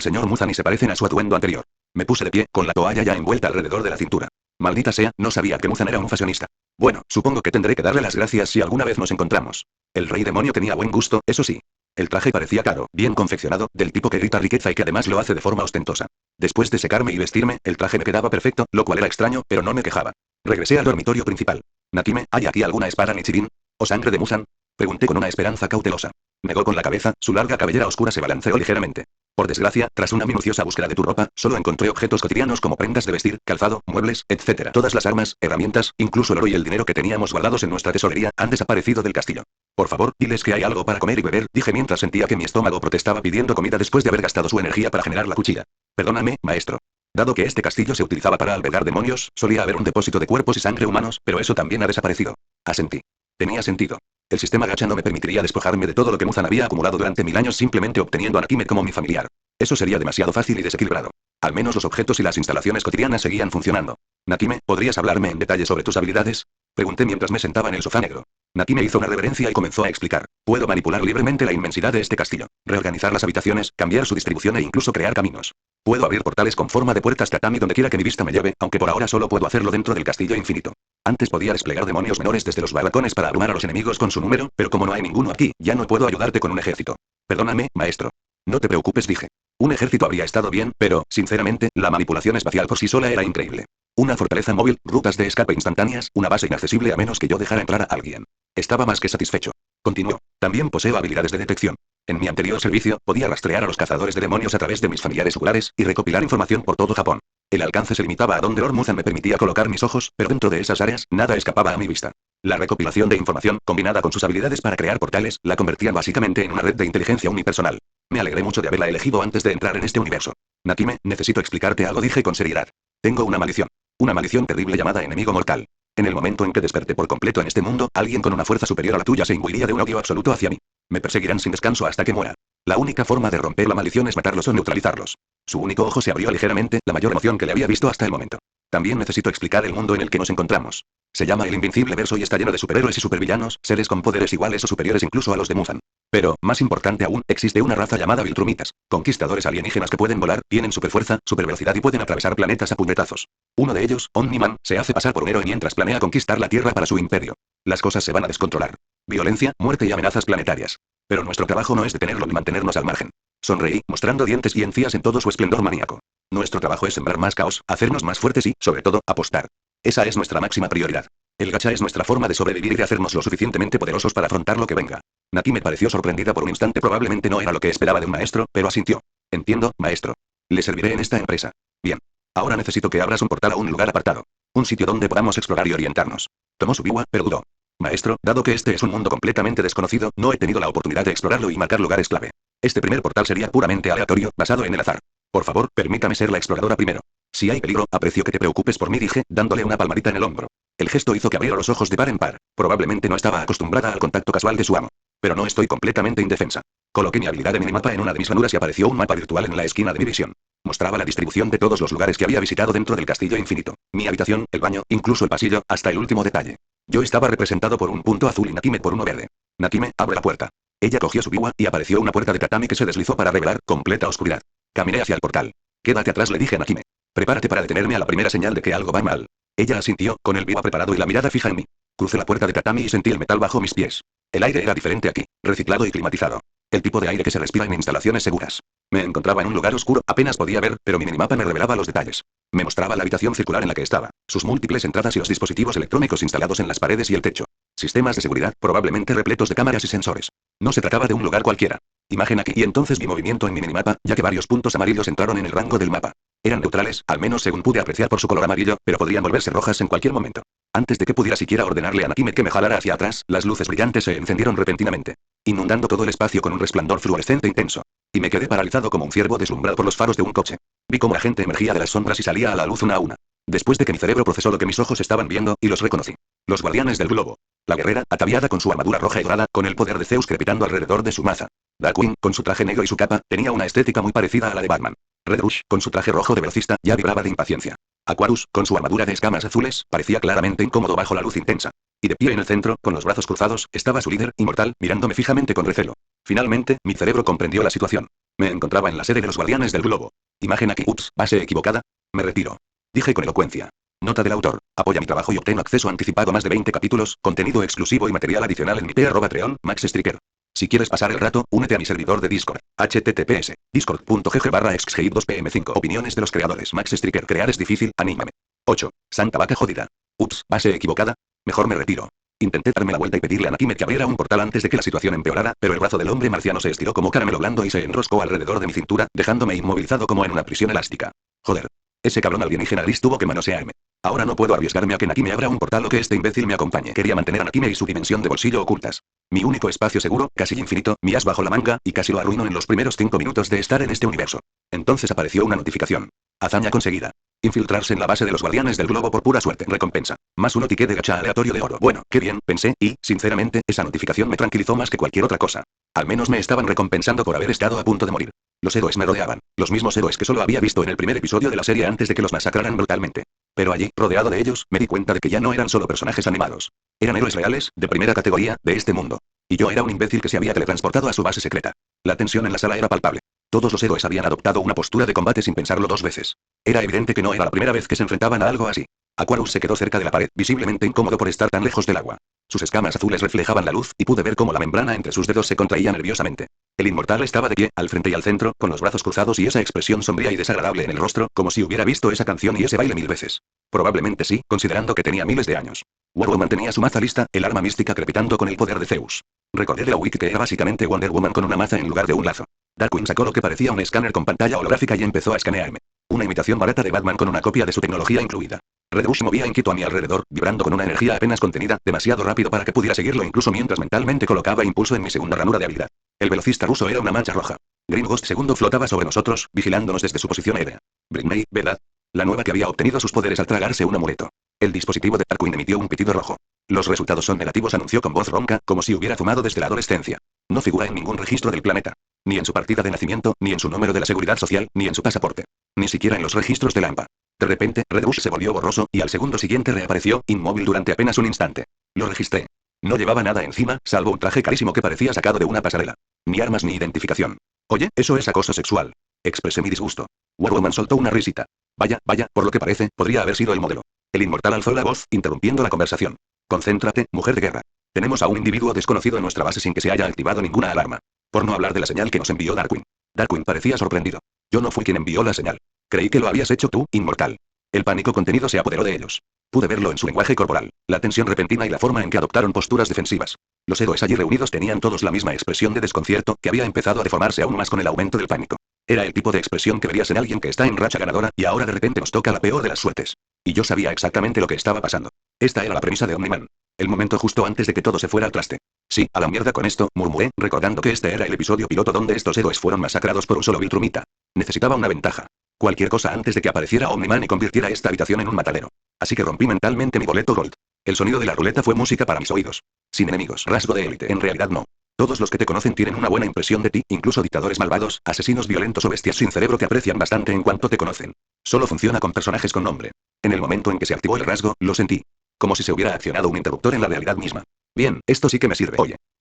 señor Muzan y se parecen a su atuendo anterior. Me puse de pie, con la toalla ya envuelta alrededor de la cintura. Maldita sea, no sabía que Muzan era un fashionista. Bueno, supongo que tendré que darle las gracias si alguna vez nos encontramos. El rey demonio tenía buen gusto, eso sí. El traje parecía caro, bien confeccionado, del tipo que grita riqueza y que además lo hace de forma ostentosa. Después de secarme y vestirme, el traje me quedaba perfecto, lo cual era extraño, pero no me quejaba. Regresé al dormitorio principal. Nakime, ¿hay aquí alguna espada Nichirin? ¿O sangre de Musan? Pregunté con una esperanza cautelosa. Negó con la cabeza, su larga cabellera oscura se balanceó ligeramente. Por desgracia, tras una minuciosa búsqueda de tu ropa, solo encontré objetos cotidianos como prendas de vestir, calzado, muebles, etc. Todas las armas, herramientas, incluso el oro y el dinero que teníamos guardados en nuestra tesorería, han desaparecido del castillo. Por favor, diles que hay algo para comer y beber, dije mientras sentía que mi estómago protestaba pidiendo comida después de haber gastado su energía para generar la cuchilla. Perdóname, maestro. Dado que este castillo se utilizaba para albergar demonios, solía haber un depósito de cuerpos y sangre humanos, pero eso también ha desaparecido. Asentí. Tenía sentido. El sistema gacha no me permitiría despojarme de todo lo que Muzan había acumulado durante 1000 años simplemente obteniendo a Nakime como mi familiar. Eso sería demasiado fácil y desequilibrado. Al menos los objetos y las instalaciones cotidianas seguían funcionando. Nakime, ¿podrías hablarme en detalle sobre tus habilidades? Pregunté mientras me sentaba en el sofá negro. Nakime hizo una reverencia y comenzó a explicar. Puedo manipular libremente la inmensidad de este castillo, reorganizar las habitaciones, cambiar su distribución e incluso crear caminos. Puedo abrir portales con forma de puertas tatami donde quiera que mi vista me lleve, aunque por ahora solo puedo hacerlo dentro del castillo infinito. Antes podía desplegar demonios menores desde los barracones para abrumar a los enemigos con su número, pero como no hay ninguno aquí, ya no puedo ayudarte con un ejército. Perdóname, maestro. No te preocupes, dije. Un ejército habría estado bien, pero, sinceramente, la manipulación espacial por sí sola era increíble. Una fortaleza móvil, rutas de escape instantáneas, una base inaccesible a menos que yo dejara entrar a alguien. Estaba más que satisfecho. Continuó. También poseo habilidades de detección. En mi anterior servicio, podía rastrear a los cazadores de demonios a través de mis familiares oculares, y recopilar información por todo Japón. El alcance se limitaba a donde Lord Muzan me permitía colocar mis ojos, pero dentro de esas áreas, nada escapaba a mi vista. La recopilación de información, combinada con sus habilidades para crear portales, la convertían básicamente en una red de inteligencia unipersonal. Me alegré mucho de haberla elegido antes de entrar en este universo. Nakime, necesito explicarte algo, dije con seriedad. Tengo una maldición. Una maldición terrible llamada enemigo mortal. En el momento en que desperté por completo en este mundo, alguien con una fuerza superior a la tuya se imbuiría de un odio absoluto hacia mí. Me perseguirán sin descanso hasta que muera. La única forma de romper la maldición es matarlos o neutralizarlos. Su único ojo se abrió ligeramente, la mayor emoción que le había visto hasta el momento. También necesito explicar el mundo en el que nos encontramos. Se llama el Invincible Verso y está lleno de superhéroes y supervillanos, seres con poderes iguales o superiores incluso a los de Muzan. Pero, más importante aún, existe una raza llamada Viltrumitas, conquistadores alienígenas que pueden volar, tienen superfuerza, supervelocidad y pueden atravesar planetas a puñetazos. Uno de ellos, Omniman, se hace pasar por un héroe mientras planea conquistar la Tierra para su imperio. Las cosas se van a descontrolar. Violencia, muerte y amenazas planetarias. Pero nuestro trabajo no es detenerlo ni mantenernos al margen. Sonreí, mostrando dientes y encías en todo su esplendor maníaco. Nuestro trabajo es sembrar más caos, hacernos más fuertes y, sobre todo, apostar. Esa es nuestra máxima prioridad. El gacha es nuestra forma de sobrevivir y de hacernos lo suficientemente poderosos para afrontar lo que venga. Nakime pareció sorprendida por un instante, probablemente no era lo que esperaba de un maestro, pero asintió. Entiendo, maestro. Le serviré en esta empresa. Bien. Ahora necesito que abras un portal a un lugar apartado. Un sitio donde podamos explorar y orientarnos. Tomó su biwa, pero dudó. Maestro, dado que este es un mundo completamente desconocido, no he tenido la oportunidad de explorarlo y marcar lugares clave. Este primer portal sería puramente aleatorio, basado en el azar. Por favor, permítame ser la exploradora primero. Si hay peligro, aprecio que te preocupes por mí, dije, dándole una palmadita en el hombro. El gesto hizo que abriera los ojos de par en par. Probablemente no estaba acostumbrada al contacto casual de su amo. Pero no estoy completamente indefensa. Coloqué mi habilidad de minimapa en una de mis ranuras y apareció un mapa virtual en la esquina de mi visión. Mostraba la distribución de todos los lugares que había visitado dentro del castillo infinito. Mi habitación, el baño, incluso el pasillo, hasta el último detalle. Yo estaba representado por un punto azul y Nakime por uno verde. Nakime, abre la puerta. Ella cogió su biwa, y apareció una puerta de tatami que se deslizó para revelar completa oscuridad. Caminé hacia el portal. Quédate atrás, le dije a Nakime. Prepárate para detenerme a la primera señal de que algo va mal. Ella asintió, con el biwa preparado y la mirada fija en mí. Crucé la puerta de tatami y sentí el metal bajo mis pies. El aire era diferente aquí, reciclado y climatizado. El tipo de aire que se respira en instalaciones seguras. Me encontraba en un lugar oscuro, apenas podía ver, pero mi minimapa me revelaba los detalles. Me mostraba la habitación circular en la que estaba, sus múltiples entradas y los dispositivos electrónicos instalados en las paredes y el techo. Sistemas de seguridad, probablemente repletos de cámaras y sensores. No se trataba de un lugar cualquiera. Imagen aquí, y entonces vi movimiento en mi minimapa, ya que varios puntos amarillos entraron en el rango del mapa. Eran neutrales, al menos según pude apreciar por su color amarillo, pero podrían volverse rojas en cualquier momento. Antes de que pudiera siquiera ordenarle a Nakime que me jalara hacia atrás, las luces brillantes se encendieron repentinamente, inundando todo el espacio con un resplandor fluorescente intenso. Y me quedé paralizado como un ciervo deslumbrado por los faros de un coche. Vi cómo la gente emergía de las sombras y salía a la luz una a una. Después de que mi cerebro procesó lo que mis ojos estaban viendo, y los reconocí. Los guardianes del globo. La guerrera, ataviada con su armadura roja y dorada, con el poder de Zeus crepitando alrededor de su maza. Darkwing, con su traje negro y su capa, tenía una estética muy parecida a la de Batman. Red Rush, con su traje rojo de velocista, ya vibraba de impaciencia. Aquarus, con su armadura de escamas azules, parecía claramente incómodo bajo la luz intensa. Y de pie en el centro, con los brazos cruzados, estaba su líder, Inmortal, mirándome fijamente con recelo. Finalmente, mi cerebro comprendió la situación. Me encontraba en la sede de los guardianes del globo. Imagen aquí. Ups, base equivocada. Me retiro. Dije con elocuencia. Nota del autor. Apoya mi trabajo y obtén acceso anticipado a más de 20 capítulos, contenido exclusivo y material adicional en mi p@treon, Max Striker. Si quieres pasar el rato, únete a mi servidor de Discord. https discord.gg/exgate2pm5. Opiniones de los creadores. Max Striker. Crear es difícil, anímame. 8. Santa vaca jodida. Ups, base equivocada. Mejor me retiro. Intenté darme la vuelta y pedirle a Nakime que abriera un portal antes de que la situación empeorara, pero el brazo del hombre marciano se estiró como caramelo blando y se enroscó alrededor de mi cintura, dejándome inmovilizado como en una prisión elástica. Joder. Ese cabrón alienígena gris tuvo que manosearme. Ahora no puedo arriesgarme a que Nakime abra un portal o que este imbécil me acompañe. Quería mantener a Nakime y su dimensión de bolsillo ocultas. Mi único espacio seguro, casi infinito, mi as bajo la manga, y casi lo arruino en los primeros 5 minutos de estar en este universo. Entonces apareció una notificación. Hazaña conseguida. Infiltrarse en la base de los guardianes del globo por pura suerte. Recompensa. Más uno ticket de gacha aleatorio de oro. Bueno, qué bien, pensé, y, sinceramente, esa notificación me tranquilizó más que cualquier otra cosa. Al menos me estaban recompensando por haber estado a punto de morir. Los héroes me rodeaban, los mismos héroes que solo había visto en el primer episodio de la serie antes de que los masacraran brutalmente. Pero allí, rodeado de ellos, me di cuenta de que ya no eran solo personajes animados. Eran héroes reales, de primera categoría, de este mundo. Y yo era un imbécil que se había teletransportado a su base secreta. La tensión en la sala era palpable. Todos los héroes habían adoptado una postura de combate sin pensarlo 2 veces. Era evidente que no era la primera vez que se enfrentaban a algo así. Aquarius se quedó cerca de la pared, visiblemente incómodo por estar tan lejos del agua. Sus escamas azules reflejaban la luz, y pude ver cómo la membrana entre sus dedos se contraía nerviosamente. El inmortal estaba de pie, al frente y al centro, con los brazos cruzados y esa expresión sombría y desagradable en el rostro, como si hubiera visto esa canción y ese baile 1000 veces. Probablemente sí, considerando que tenía miles de años. Wonder Woman tenía su maza lista, el arma mística crepitando con el poder de Zeus. Recordé de la wiki que era básicamente Wonder Woman con una maza en lugar de un lazo. Darkwing sacó lo que parecía un escáner con pantalla holográfica y empezó a escanearme. Una imitación barata de Batman con una copia de su tecnología incluida. Red Bull movía inquieto a mi alrededor, vibrando con una energía apenas contenida, demasiado rápido para que pudiera seguirlo incluso mientras mentalmente colocaba impulso en mi segunda ranura de habilidad. El velocista ruso era una mancha roja. Green Ghost II flotaba sobre nosotros, vigilándonos desde su posición aérea. Britney, ¿verdad? La nueva que había obtenido sus poderes al tragarse un amuleto. El dispositivo de Darkwing emitió un pitido rojo. Los resultados son negativos, anunció con voz ronca, como si hubiera fumado desde la adolescencia. No figura en ningún registro del planeta. Ni en su partida de nacimiento, ni en su número de la seguridad social, ni en su pasaporte. Ni siquiera en los registros de la AMPA. De repente, Red Bull se volvió borroso, y al segundo siguiente reapareció, inmóvil durante apenas un instante. Lo registré. No llevaba nada encima, salvo un traje carísimo que parecía sacado de una pasarela. Ni armas ni identificación. Oye, eso es acoso sexual. Expresé mi disgusto. Wonder Woman soltó una risita. Vaya, por lo que parece, podría haber sido el modelo. El inmortal alzó la voz, interrumpiendo la conversación. Concéntrate, mujer de guerra. Tenemos a un individuo desconocido en nuestra base sin que se haya activado ninguna alarma. Por no hablar de la señal que nos envió Darkwing. Darkwing parecía sorprendido. Yo no fui quien envió la señal. Creí que lo habías hecho tú, inmortal. El pánico contenido se apoderó de ellos. Pude verlo en su lenguaje corporal, la tensión repentina y la forma en que adoptaron posturas defensivas. Los héroes allí reunidos tenían todos la misma expresión de desconcierto, que había empezado a deformarse aún más con el aumento del pánico. Era el tipo de expresión que verías en alguien que está en racha ganadora, y ahora de repente nos toca la peor de las suertes. Y yo sabía exactamente lo que estaba pasando. Esta era la premisa de Omni-Man. El momento justo antes de que todo se fuera al traste. Sí, a la mierda con esto, murmuré, recordando que este era el episodio piloto donde estos héroes fueron masacrados por un solo Viltrumita. Necesitaba una ventaja. Cualquier cosa antes de que apareciera Omni-Man y convirtiera esta habitación en un matadero. Así que rompí mentalmente mi boleto Gold. El sonido de la ruleta fue música para mis oídos. Sin enemigos, rasgo de élite. En realidad no. Todos los que te conocen tienen una buena impresión de ti, incluso dictadores malvados, asesinos violentos o bestias sin cerebro que aprecian bastante en cuanto te conocen. Solo funciona con personajes con nombre. En el momento en que se activó el rasgo, lo sentí. Como si se hubiera accionado un interruptor en la realidad misma. Bien, esto sí que me sirve.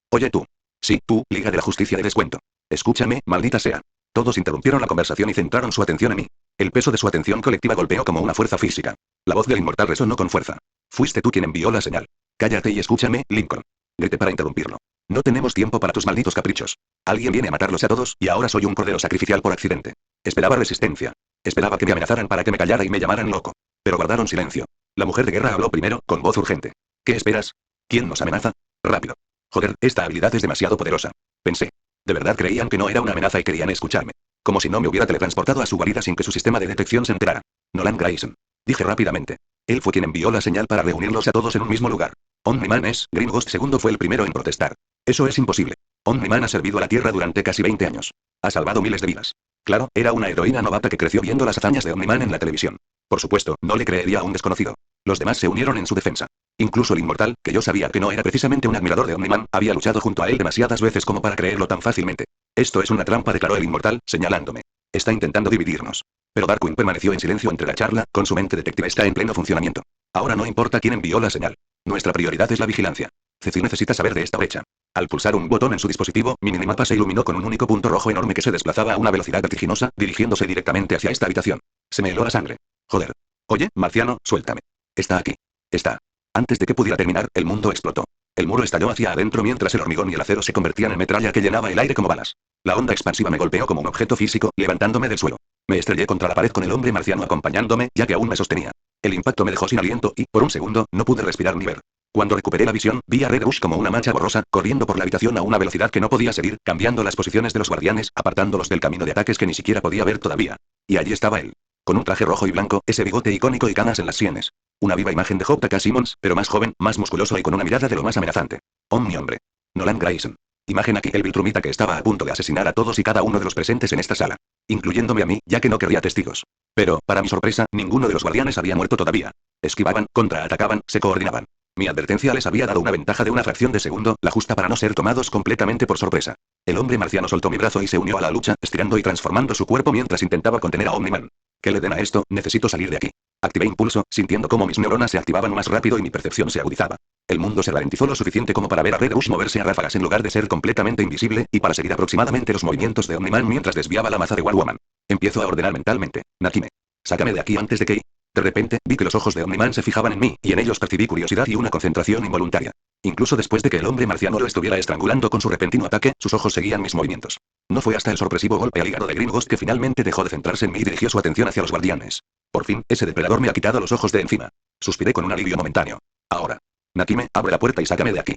Oye tú. Sí, tú, Liga de la Justicia de Descuento. Escúchame, maldita sea. Todos interrumpieron la conversación y centraron su atención en mí. El peso de su atención colectiva golpeó como una fuerza física. La voz del inmortal resonó con fuerza. Fuiste tú quien envió la señal. Cállate y escúchame, Lincoln. Grité para interrumpirlo. No tenemos tiempo para tus malditos caprichos. Alguien viene a matarlos a todos, y ahora soy un cordero sacrificial por accidente. Esperaba resistencia. Esperaba que me amenazaran para que me callara y me llamaran loco. Pero guardaron silencio. La mujer de guerra habló primero, con voz urgente. ¿Qué esperas? ¿Quién nos amenaza? Rápido. Joder, esta habilidad es demasiado poderosa. Pensé. De verdad creían que no era una amenaza y querían escucharme. Como si no me hubiera teletransportado a su guarida sin que su sistema de detección se enterara. Nolan Grayson. Dije rápidamente. Él fue quien envió la señal para reunirlos a todos en un mismo lugar. Omni-Man es, Green Ghost II fue el primero en protestar. Eso es imposible. Omni-Man ha servido a la Tierra durante casi 20 años. Ha salvado miles de vidas. Claro, era una heroína novata que creció viendo las hazañas de Omni-Man en la televisión. Por supuesto, no le creería a un desconocido. Los demás se unieron en su defensa. Incluso el inmortal, que yo sabía que no era precisamente un admirador de Omni-Man, había luchado junto a él demasiadas veces como para creerlo tan fácilmente. Esto es una trampa, declaró el inmortal, señalándome. Está intentando dividirnos. Pero Darkwing permaneció en silencio entre la charla, con su mente detective está en pleno funcionamiento. Ahora no importa quién envió la señal. Nuestra prioridad es la vigilancia. Ceci necesita saber de esta brecha. Al pulsar un botón en su dispositivo, mi minimapa se iluminó con un único punto rojo enorme que se desplazaba a una velocidad vertiginosa, dirigiéndose directamente hacia esta habitación. Se me heló la sangre. Joder. Oye, marciano, suéltame. Está aquí. Está. Antes de que pudiera terminar, el mundo explotó. El muro estalló hacia adentro mientras el hormigón y el acero se convertían en metralla que llenaba el aire como balas. La onda expansiva me golpeó como un objeto físico, levantándome del suelo. Me estrellé contra la pared con el hombre marciano acompañándome, ya que aún me sostenía. El impacto me dejó sin aliento y, por un segundo, no pude respirar ni ver. Cuando recuperé la visión, vi a Red Rush como una mancha borrosa, corriendo por la habitación a una velocidad que no podía seguir, cambiando las posiciones de los guardianes, apartándolos del camino de ataques que ni siquiera podía ver todavía. Y allí estaba él. Con un traje rojo y blanco, ese bigote icónico y canas en las sienes. Una viva imagen de J.K. Simmons, pero más joven, más musculoso y con una mirada de lo más amenazante. Oh, mi hombre. Nolan Grayson. Imagen aquí el Viltrumita que estaba a punto de asesinar a todos y cada uno de los presentes en esta sala. Incluyéndome a mí, ya que no querría testigos. Pero, para mi sorpresa, ninguno de los guardianes había muerto todavía. Esquivaban, contraatacaban, se coordinaban. Mi advertencia les había dado una ventaja de una fracción de segundo, la justa para no ser tomados completamente por sorpresa. El hombre marciano soltó mi brazo y se unió a la lucha, estirando y transformando su cuerpo mientras intentaba contener a Omniman. ¿Qué le den a esto? Necesito salir de aquí. Activé impulso, sintiendo cómo mis neuronas se activaban más rápido y mi percepción se agudizaba. El mundo se ralentizó lo suficiente como para ver a Red Rush moverse a ráfagas en lugar de ser completamente invisible, y para seguir aproximadamente los movimientos de Omniman mientras desviaba la maza de War Woman. Empiezo a ordenar mentalmente. Nakime. Sácame de aquí antes de que... De repente, vi que los ojos de Omniman se fijaban en mí, y en ellos percibí curiosidad y una concentración involuntaria. Incluso después de que el hombre marciano lo estuviera estrangulando con su repentino ataque, sus ojos seguían mis movimientos. No fue hasta el sorpresivo golpe al hígado de Grim Ghost que finalmente dejó de centrarse en mí y dirigió su atención hacia los guardianes. Por fin, ese depredador me ha quitado los ojos de encima. Suspiré con un alivio momentáneo. Ahora. Nakime, abre la puerta y sácame de aquí.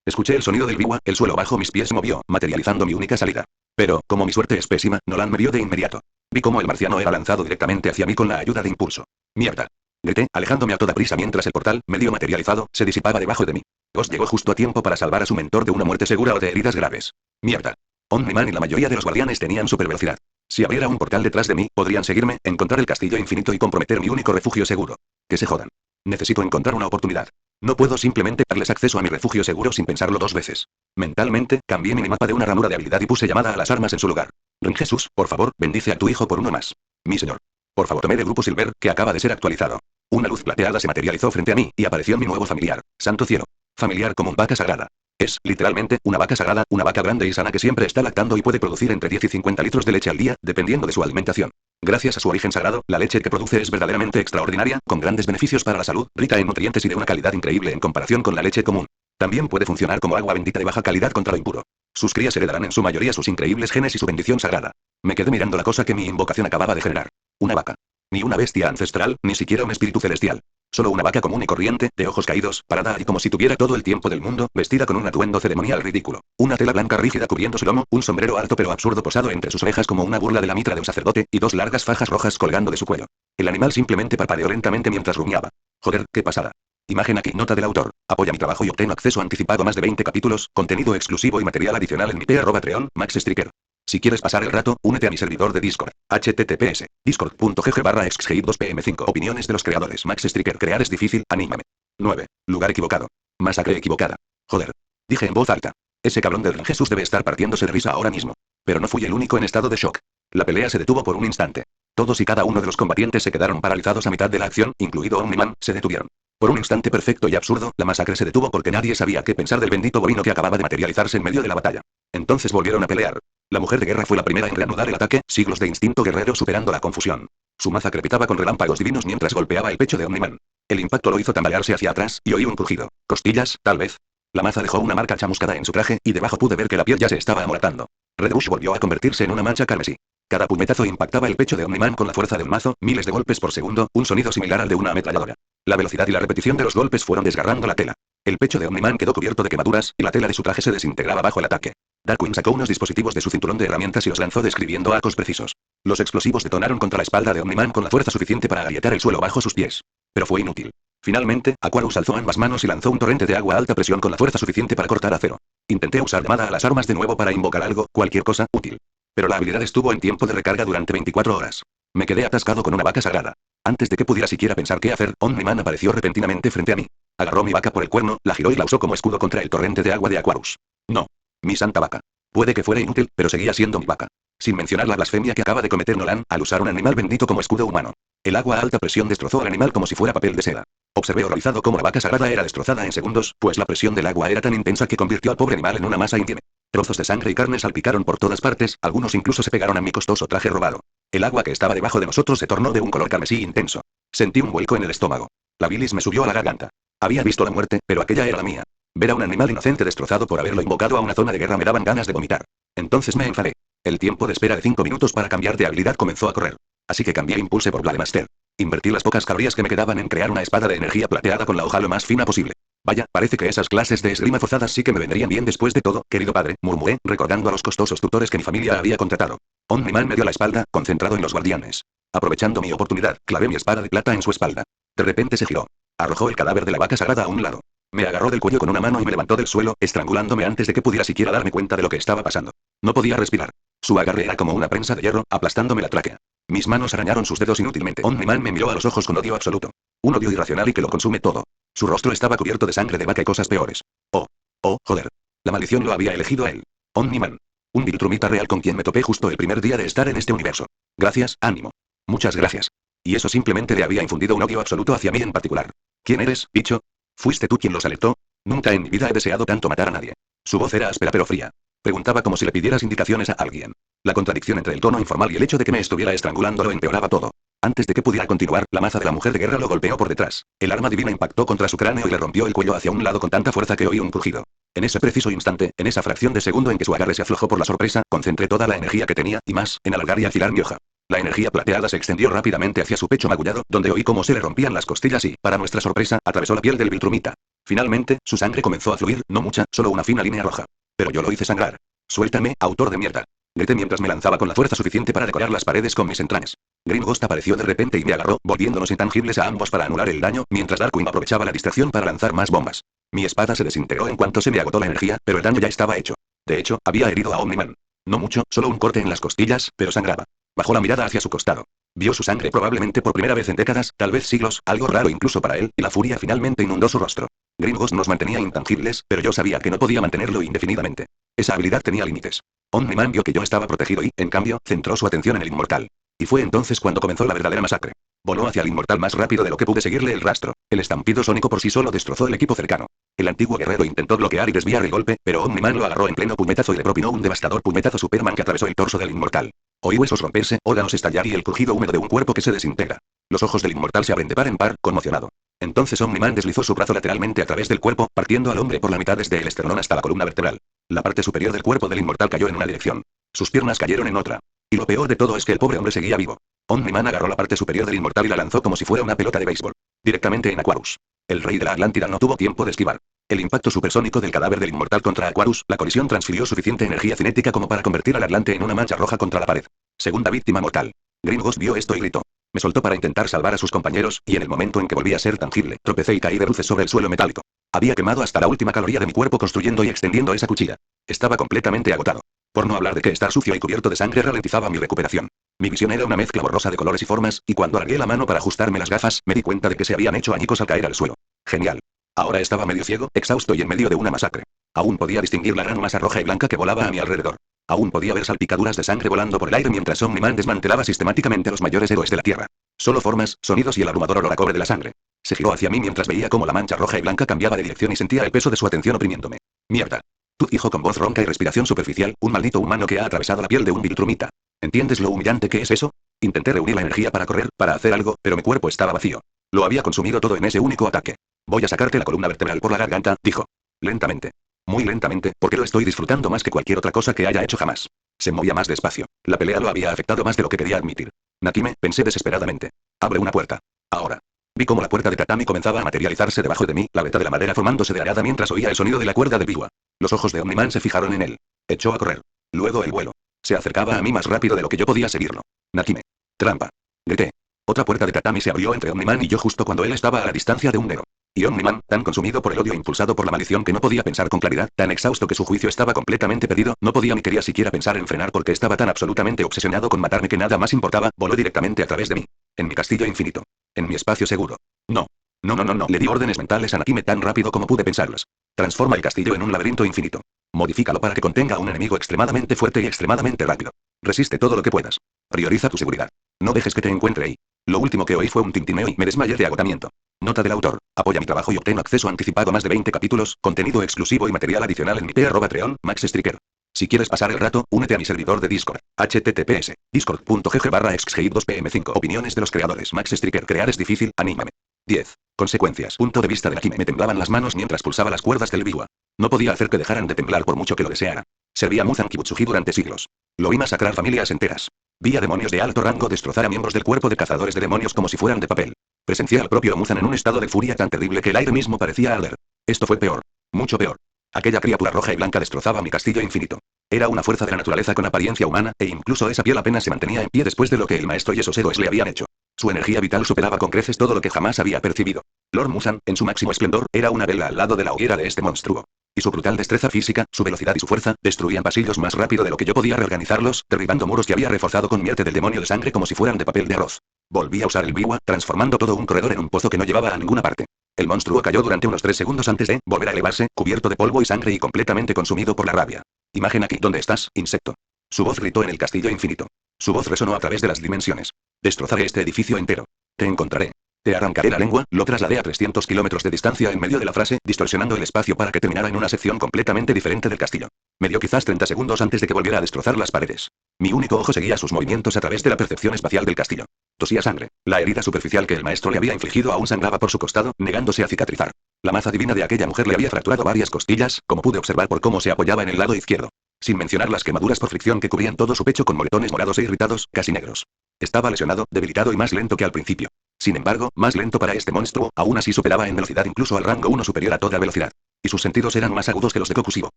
Escuché el sonido del biwa, el suelo bajo mis pies se movió, materializando mi única salida. Pero, como mi suerte es pésima, Nolan me vio de inmediato. Vi cómo el marciano era lanzado directamente hacia mí con la ayuda de impulso. ¡Mierda! Grité, alejándome a toda prisa mientras el portal, medio materializado, se disipaba debajo de mí. Ghost llegó justo a tiempo para salvar a su mentor de una muerte segura o de heridas graves. ¡Mierda! Omniman y la mayoría de los guardianes tenían supervelocidad. Si abriera un portal detrás de mí, podrían seguirme, encontrar el castillo infinito y comprometer mi único refugio seguro. Que se jodan. Necesito encontrar una oportunidad. No puedo simplemente darles acceso a mi refugio seguro sin pensarlo dos veces. Mentalmente, cambié mi minimapa de una ranura de habilidad y puse llamada a las armas en su lugar. Ren Jesús, por favor, bendice a tu hijo por uno más. Mi señor. Por favor, tomé de grupo Silver, que acaba de ser actualizado. Una luz plateada se materializó frente a mí, y apareció mi nuevo familiar. Santo cielo. Familiar como vaca sagrada. Es, literalmente, una vaca sagrada, una vaca grande y sana que siempre está lactando y puede producir entre 10 y 50 litros de leche al día, dependiendo de su alimentación. Gracias a su origen sagrado, la leche que produce es verdaderamente extraordinaria, con grandes beneficios para la salud, rica en nutrientes y de una calidad increíble en comparación con la leche común. También puede funcionar como agua bendita de baja calidad contra lo impuro. Sus crías heredarán en su mayoría sus increíbles genes y su bendición sagrada. Me quedé mirando la cosa que mi invocación acababa de generar. Una vaca. Ni una bestia ancestral, ni siquiera un espíritu celestial. Solo una vaca común y corriente, de ojos caídos, parada y como si tuviera todo el tiempo del mundo, vestida con un atuendo ceremonial ridículo. Una tela blanca rígida cubriendo su lomo, un sombrero alto pero absurdo posado entre sus orejas como una burla de la mitra de un sacerdote, y dos largas fajas rojas colgando de su cuello. El animal simplemente parpadeó lentamente mientras rumiaba. Joder, qué pasada. Imagen aquí, nota del autor. Apoya mi trabajo y obtengo acceso anticipado a más de 20 capítulos, contenido exclusivo y material adicional en mi Patreon, Max Striker. Si quieres pasar el rato, únete a mi servidor de Discord. https discord.gg/exgame2pm5. Opiniones de los creadores. Max Striker. Crear es difícil, anímame. 9. Lugar equivocado. Masacre equivocada. Joder. Dije en voz alta. Ese cabrón del Ren Jesús debe estar partiéndose de risa ahora mismo. Pero no fui el único en estado de shock. La pelea se detuvo por un instante. Todos y cada uno de los combatientes se quedaron paralizados a mitad de la acción, incluido Omniman, se detuvieron. Por un instante perfecto y absurdo, la masacre se detuvo porque nadie sabía qué pensar del bendito bovino que acababa de materializarse en medio de la batalla. Entonces volvieron a pelear. La mujer de guerra fue la primera en reanudar el ataque, siglos de instinto guerrero superando la confusión. Su maza crepitaba con relámpagos divinos mientras golpeaba el pecho de Omniman. El impacto lo hizo tambalearse hacia atrás, y oí un crujido. ¿Costillas, tal vez? La maza dejó una marca chamuscada en su traje, y debajo pude ver que la piel ya se estaba amoratando. Red Bush volvió a convertirse en una mancha carmesí. Cada puñetazo impactaba el pecho de Omniman con la fuerza de un mazo, miles de golpes por segundo, un sonido similar al de una ametralladora. La velocidad y la repetición de los golpes fueron desgarrando la tela. El pecho de Omniman quedó cubierto de quemaduras, y la tela de su traje se desintegraba bajo el ataque. Darkwing sacó unos dispositivos de su cinturón de herramientas y los lanzó describiendo arcos precisos. Los explosivos detonaron contra la espalda de Omniman con la fuerza suficiente para agrietar el suelo bajo sus pies. Pero fue inútil. Finalmente, Aquarius alzó ambas manos y lanzó un torrente de agua a alta presión con la fuerza suficiente para cortar acero. Intenté usar llamada a las armas de nuevo para invocar algo, cualquier cosa, útil. Pero la habilidad estuvo en tiempo de recarga durante 24 horas. Me quedé atascado con una vaca sagrada. Antes de que pudiera siquiera pensar qué hacer, Omniman apareció repentinamente frente a mí. Agarró mi vaca por el cuerno, la giró y la usó como escudo contra el torrente de agua de Aquarius. No. Mi santa vaca. Puede que fuera inútil, pero seguía siendo mi vaca. Sin mencionar la blasfemia que acaba de cometer Nolan, al usar un animal bendito como escudo humano. El agua a alta presión destrozó al animal como si fuera papel de seda. Observé horrorizado cómo la vaca sagrada era destrozada en segundos, pues la presión del agua era tan intensa que convirtió al pobre animal en una masa ínfime. Trozos de sangre y carne salpicaron por todas partes, algunos incluso se pegaron a mi costoso traje robado. El agua que estaba debajo de nosotros se tornó de un color carmesí intenso. Sentí un vuelco en el estómago. La bilis me subió a la garganta. Había visto la muerte, pero aquella era la mía. Ver a un animal inocente destrozado por haberlo invocado a una zona de guerra me daban ganas de vomitar. Entonces me enfadé. El tiempo de espera de 5 minutos para cambiar de habilidad comenzó a correr. Así que cambié Impulse por Blademaster. Invertí las pocas calorías que me quedaban en crear una espada de energía plateada con la hoja lo más fina posible. Vaya, parece que esas clases de esgrima forzadas sí que me vendrían bien después de todo, querido padre, murmuré, recordando a los costosos tutores que mi familia había contratado. Omniman me dio la espalda, concentrado en los guardianes. Aprovechando mi oportunidad, clavé mi espada de plata en su espalda. De repente se giró. Arrojó el cadáver de la vaca sagrada a un lado. Me agarró del cuello con una mano y me levantó del suelo, estrangulándome antes de que pudiera siquiera darme cuenta de lo que estaba pasando. No podía respirar. Su agarre era como una prensa de hierro, aplastándome la tráquea. Mis manos arañaron sus dedos inútilmente. Omniman me miró a los ojos con odio absoluto. Un odio irracional y que lo consume todo. Su rostro estaba cubierto de sangre de vaca y cosas peores. Oh, joder. La maldición lo había elegido a él. Omniman. Un Viltrumita real con quien me topé justo el primer día de estar en este universo. Gracias, ánimo. Muchas gracias. Y eso simplemente le había infundido un odio absoluto hacia mí en particular. ¿Quién eres, bicho? ¿Fuiste tú quien los alertó? Nunca en mi vida he deseado tanto matar a nadie. Su voz era áspera pero fría. Preguntaba como si le pidieras indicaciones a alguien. La contradicción entre el tono informal y el hecho de que me estuviera estrangulando lo empeoraba todo. Antes de que pudiera continuar, la maza de la mujer de guerra lo golpeó por detrás. El arma divina impactó contra su cráneo y le rompió el cuello hacia un lado con tanta fuerza que oí un crujido. En ese preciso instante, en esa fracción de segundo en que su agarre se aflojó por la sorpresa, concentré toda la energía que tenía, y más, en alargar y afilar mi hoja. La energía plateada se extendió rápidamente hacia su pecho magullado, donde oí cómo se le rompían las costillas y, para nuestra sorpresa, atravesó la piel del Viltrumita. Finalmente, su sangre comenzó a fluir, no mucha, solo una fina línea roja. Pero yo lo hice sangrar. Suéltame, autor de mierda. Grité mientras me lanzaba con la fuerza suficiente para decorar las paredes con mis entrañas. Grimghost apareció de repente y me agarró, volviéndonos intangibles a ambos para anular el daño, mientras Darkwing aprovechaba la distracción para lanzar más bombas. Mi espada se desintegró en cuanto se me agotó la energía, pero el daño ya estaba hecho. De hecho, había herido a Omniman. No mucho, solo un corte en las costillas, pero sangraba. Bajó la mirada hacia su costado. Vio su sangre probablemente por primera vez en décadas, tal vez siglos, algo raro incluso para él, y la furia finalmente inundó su rostro. Grimghost nos mantenía intangibles, pero yo sabía que no podía mantenerlo indefinidamente. Esa habilidad tenía límites. Omniman vio que yo estaba protegido y, en cambio, centró su atención en el inmortal. Y fue entonces cuando comenzó la verdadera masacre. Voló hacia el inmortal más rápido de lo que pude seguirle el rastro. El estampido sónico por sí solo destrozó el equipo cercano. El antiguo guerrero intentó bloquear y desviar el golpe, pero Omniman lo agarró en pleno puñetazo y le propinó un devastador puñetazo Superman que atravesó el torso del inmortal. Oí huesos romperse, órganos estallar y el crujido húmedo de un cuerpo que se desintegra. Los ojos del inmortal se abren de par en par, conmocionado. Entonces Omniman deslizó su brazo lateralmente a través del cuerpo, partiendo al hombre por la mitad desde el esternón hasta la columna vertebral. La parte superior del cuerpo del inmortal cayó en una dirección. Sus piernas cayeron en otra. Y lo peor de todo es que el pobre hombre seguía vivo. Omniman agarró la parte superior del inmortal y la lanzó como si fuera una pelota de béisbol. Directamente en Aquarus. El rey de la Atlántida no tuvo tiempo de esquivar. El impacto supersónico del cadáver del inmortal contra Aquarus, la colisión transfirió suficiente energía cinética como para convertir al Atlante en una mancha roja contra la pared. Segunda víctima mortal. Grimghost vio esto y gritó. Me soltó para intentar salvar a sus compañeros, y en el momento en que volví a ser tangible, tropecé y caí de bruces sobre el suelo metálico. Había quemado hasta la última caloría de mi cuerpo construyendo y extendiendo esa cuchilla. Estaba completamente agotado. Por no hablar de que estar sucio y cubierto de sangre ralentizaba mi recuperación. Mi visión era una mezcla borrosa de colores y formas, y cuando alargué la mano para ajustarme las gafas, me di cuenta de que se habían hecho añicos al caer al suelo. Genial. Ahora estaba medio ciego, exhausto y en medio de una masacre. Aún podía distinguir la gran masa roja y blanca que volaba a mi alrededor. Aún podía ver salpicaduras de sangre volando por el aire mientras Omniman desmantelaba sistemáticamente a los mayores héroes de la Tierra. Solo formas, sonidos y el abrumador olor a cobre de la sangre. Se giró hacia mí mientras veía cómo la mancha roja y blanca cambiaba de dirección y sentía el peso de su atención oprimiéndome. Mierda. Tú, dijo con voz ronca y respiración superficial, un maldito humano que ha atravesado la piel de un Viltrumita. ¿Entiendes lo humillante que es eso? Intenté reunir la energía para correr, para hacer algo, pero mi cuerpo estaba vacío. Lo había consumido todo en ese único ataque. Voy a sacarte la columna vertebral por la garganta, dijo. Lentamente. Muy lentamente, porque lo estoy disfrutando más que cualquier otra cosa que haya hecho jamás. Se movía más despacio. La pelea lo había afectado más de lo que quería admitir. Nakime, pensé desesperadamente. Abre una puerta. Ahora. Vi cómo la puerta de tatami comenzaba a materializarse debajo de mí, la veta de la madera formándose de arada mientras oía el sonido de la cuerda de Biwa. Los ojos de Omniman se fijaron en él. Echó a correr. Luego el vuelo. Se acercaba a mí más rápido de lo que yo podía seguirlo. Nakime. Trampa. Grité. Otra puerta de tatami se abrió entre Omniman y yo justo cuando él estaba a la distancia de un dedo. Y Omniman, tan consumido por el odio impulsado por la maldición que no podía pensar con claridad, tan exhausto que su juicio estaba completamente perdido, no podía ni quería siquiera pensar en frenar porque estaba tan absolutamente obsesionado con matarme que nada más importaba, voló directamente a través de mí. En mi castillo infinito. En mi espacio seguro. No. No. Le di órdenes mentales a Nakime tan rápido como pude pensarlas. Transforma el castillo en un laberinto infinito. Modifícalo para que contenga a un enemigo extremadamente fuerte y extremadamente rápido. Resiste todo lo que puedas. Prioriza tu seguridad. No dejes que te encuentre ahí. Lo último que oí fue un tintineo y me desmayé de agotamiento. Nota del autor. Apoya mi trabajo y obtén acceso anticipado a más de 20 capítulos, contenido exclusivo y material adicional en mi Patreon, Max Striker. Si quieres pasar el rato, únete a mi servidor de Discord. https discord.gg/exgate2pm5. Opiniones de los creadores. Max Striker. Crear es difícil, anímame. 10. Consecuencias. Punto de vista de Akime. Me temblaban las manos mientras pulsaba las cuerdas del biwa. No podía hacer que dejaran de temblar por mucho que lo deseara. Serví a Muzan Kibutsuji durante siglos. Lo vi masacrar familias enteras. Vi a demonios de alto rango destrozar a miembros del cuerpo de cazadores de demonios como si fueran de papel. Presencié al propio Muzan en un estado de furia tan terrible que el aire mismo parecía arder. Esto fue peor. Mucho peor. Aquella criatura roja y blanca destrozaba mi castillo infinito. Era una fuerza de la naturaleza con apariencia humana, e incluso esa piel apenas se mantenía en pie después de lo que el maestro y esos héroes le habían hecho. Su energía vital superaba con creces todo lo que jamás había percibido. Lord Muzan, en su máximo esplendor, era una vela al lado de la hoguera de este monstruo. Y su brutal destreza física, su velocidad y su fuerza, destruían pasillos más rápido de lo que yo podía reorganizarlos, derribando muros que había reforzado con mierte del demonio de sangre como si fueran de papel de arroz. Volví a usar el biwa, transformando todo un corredor en un pozo que no llevaba a ninguna parte. El monstruo cayó durante unos 3 segundos antes de volver a elevarse, cubierto de polvo y sangre y completamente consumido por la rabia. Imagen aquí. ¿Dónde estás, insecto? Su voz gritó en el castillo infinito. Su voz resonó a través de las dimensiones. Destrozaré este edificio entero. Te encontraré. Te arrancaré la lengua. Lo trasladé a 300 kilómetros de distancia en medio de la frase, distorsionando el espacio para que terminara en una sección completamente diferente del castillo. Me dio quizás 30 segundos antes de que volviera a destrozar las paredes. Mi único ojo seguía sus movimientos a través de la percepción espacial del castillo. Tosía sangre. La herida superficial que el maestro le había infligido aún sangraba por su costado, negándose a cicatrizar. La maza divina de aquella mujer le había fracturado varias costillas, como pude observar por cómo se apoyaba en el lado izquierdo. Sin mencionar las quemaduras por fricción que cubrían todo su pecho con moretones morados e irritados, casi negros. Estaba lesionado, debilitado y más lento que al principio. Sin embargo, más lento para este monstruo, aún así superaba en velocidad incluso al rango 1 superior a toda velocidad. Y sus sentidos eran más agudos que los de Kokushibo.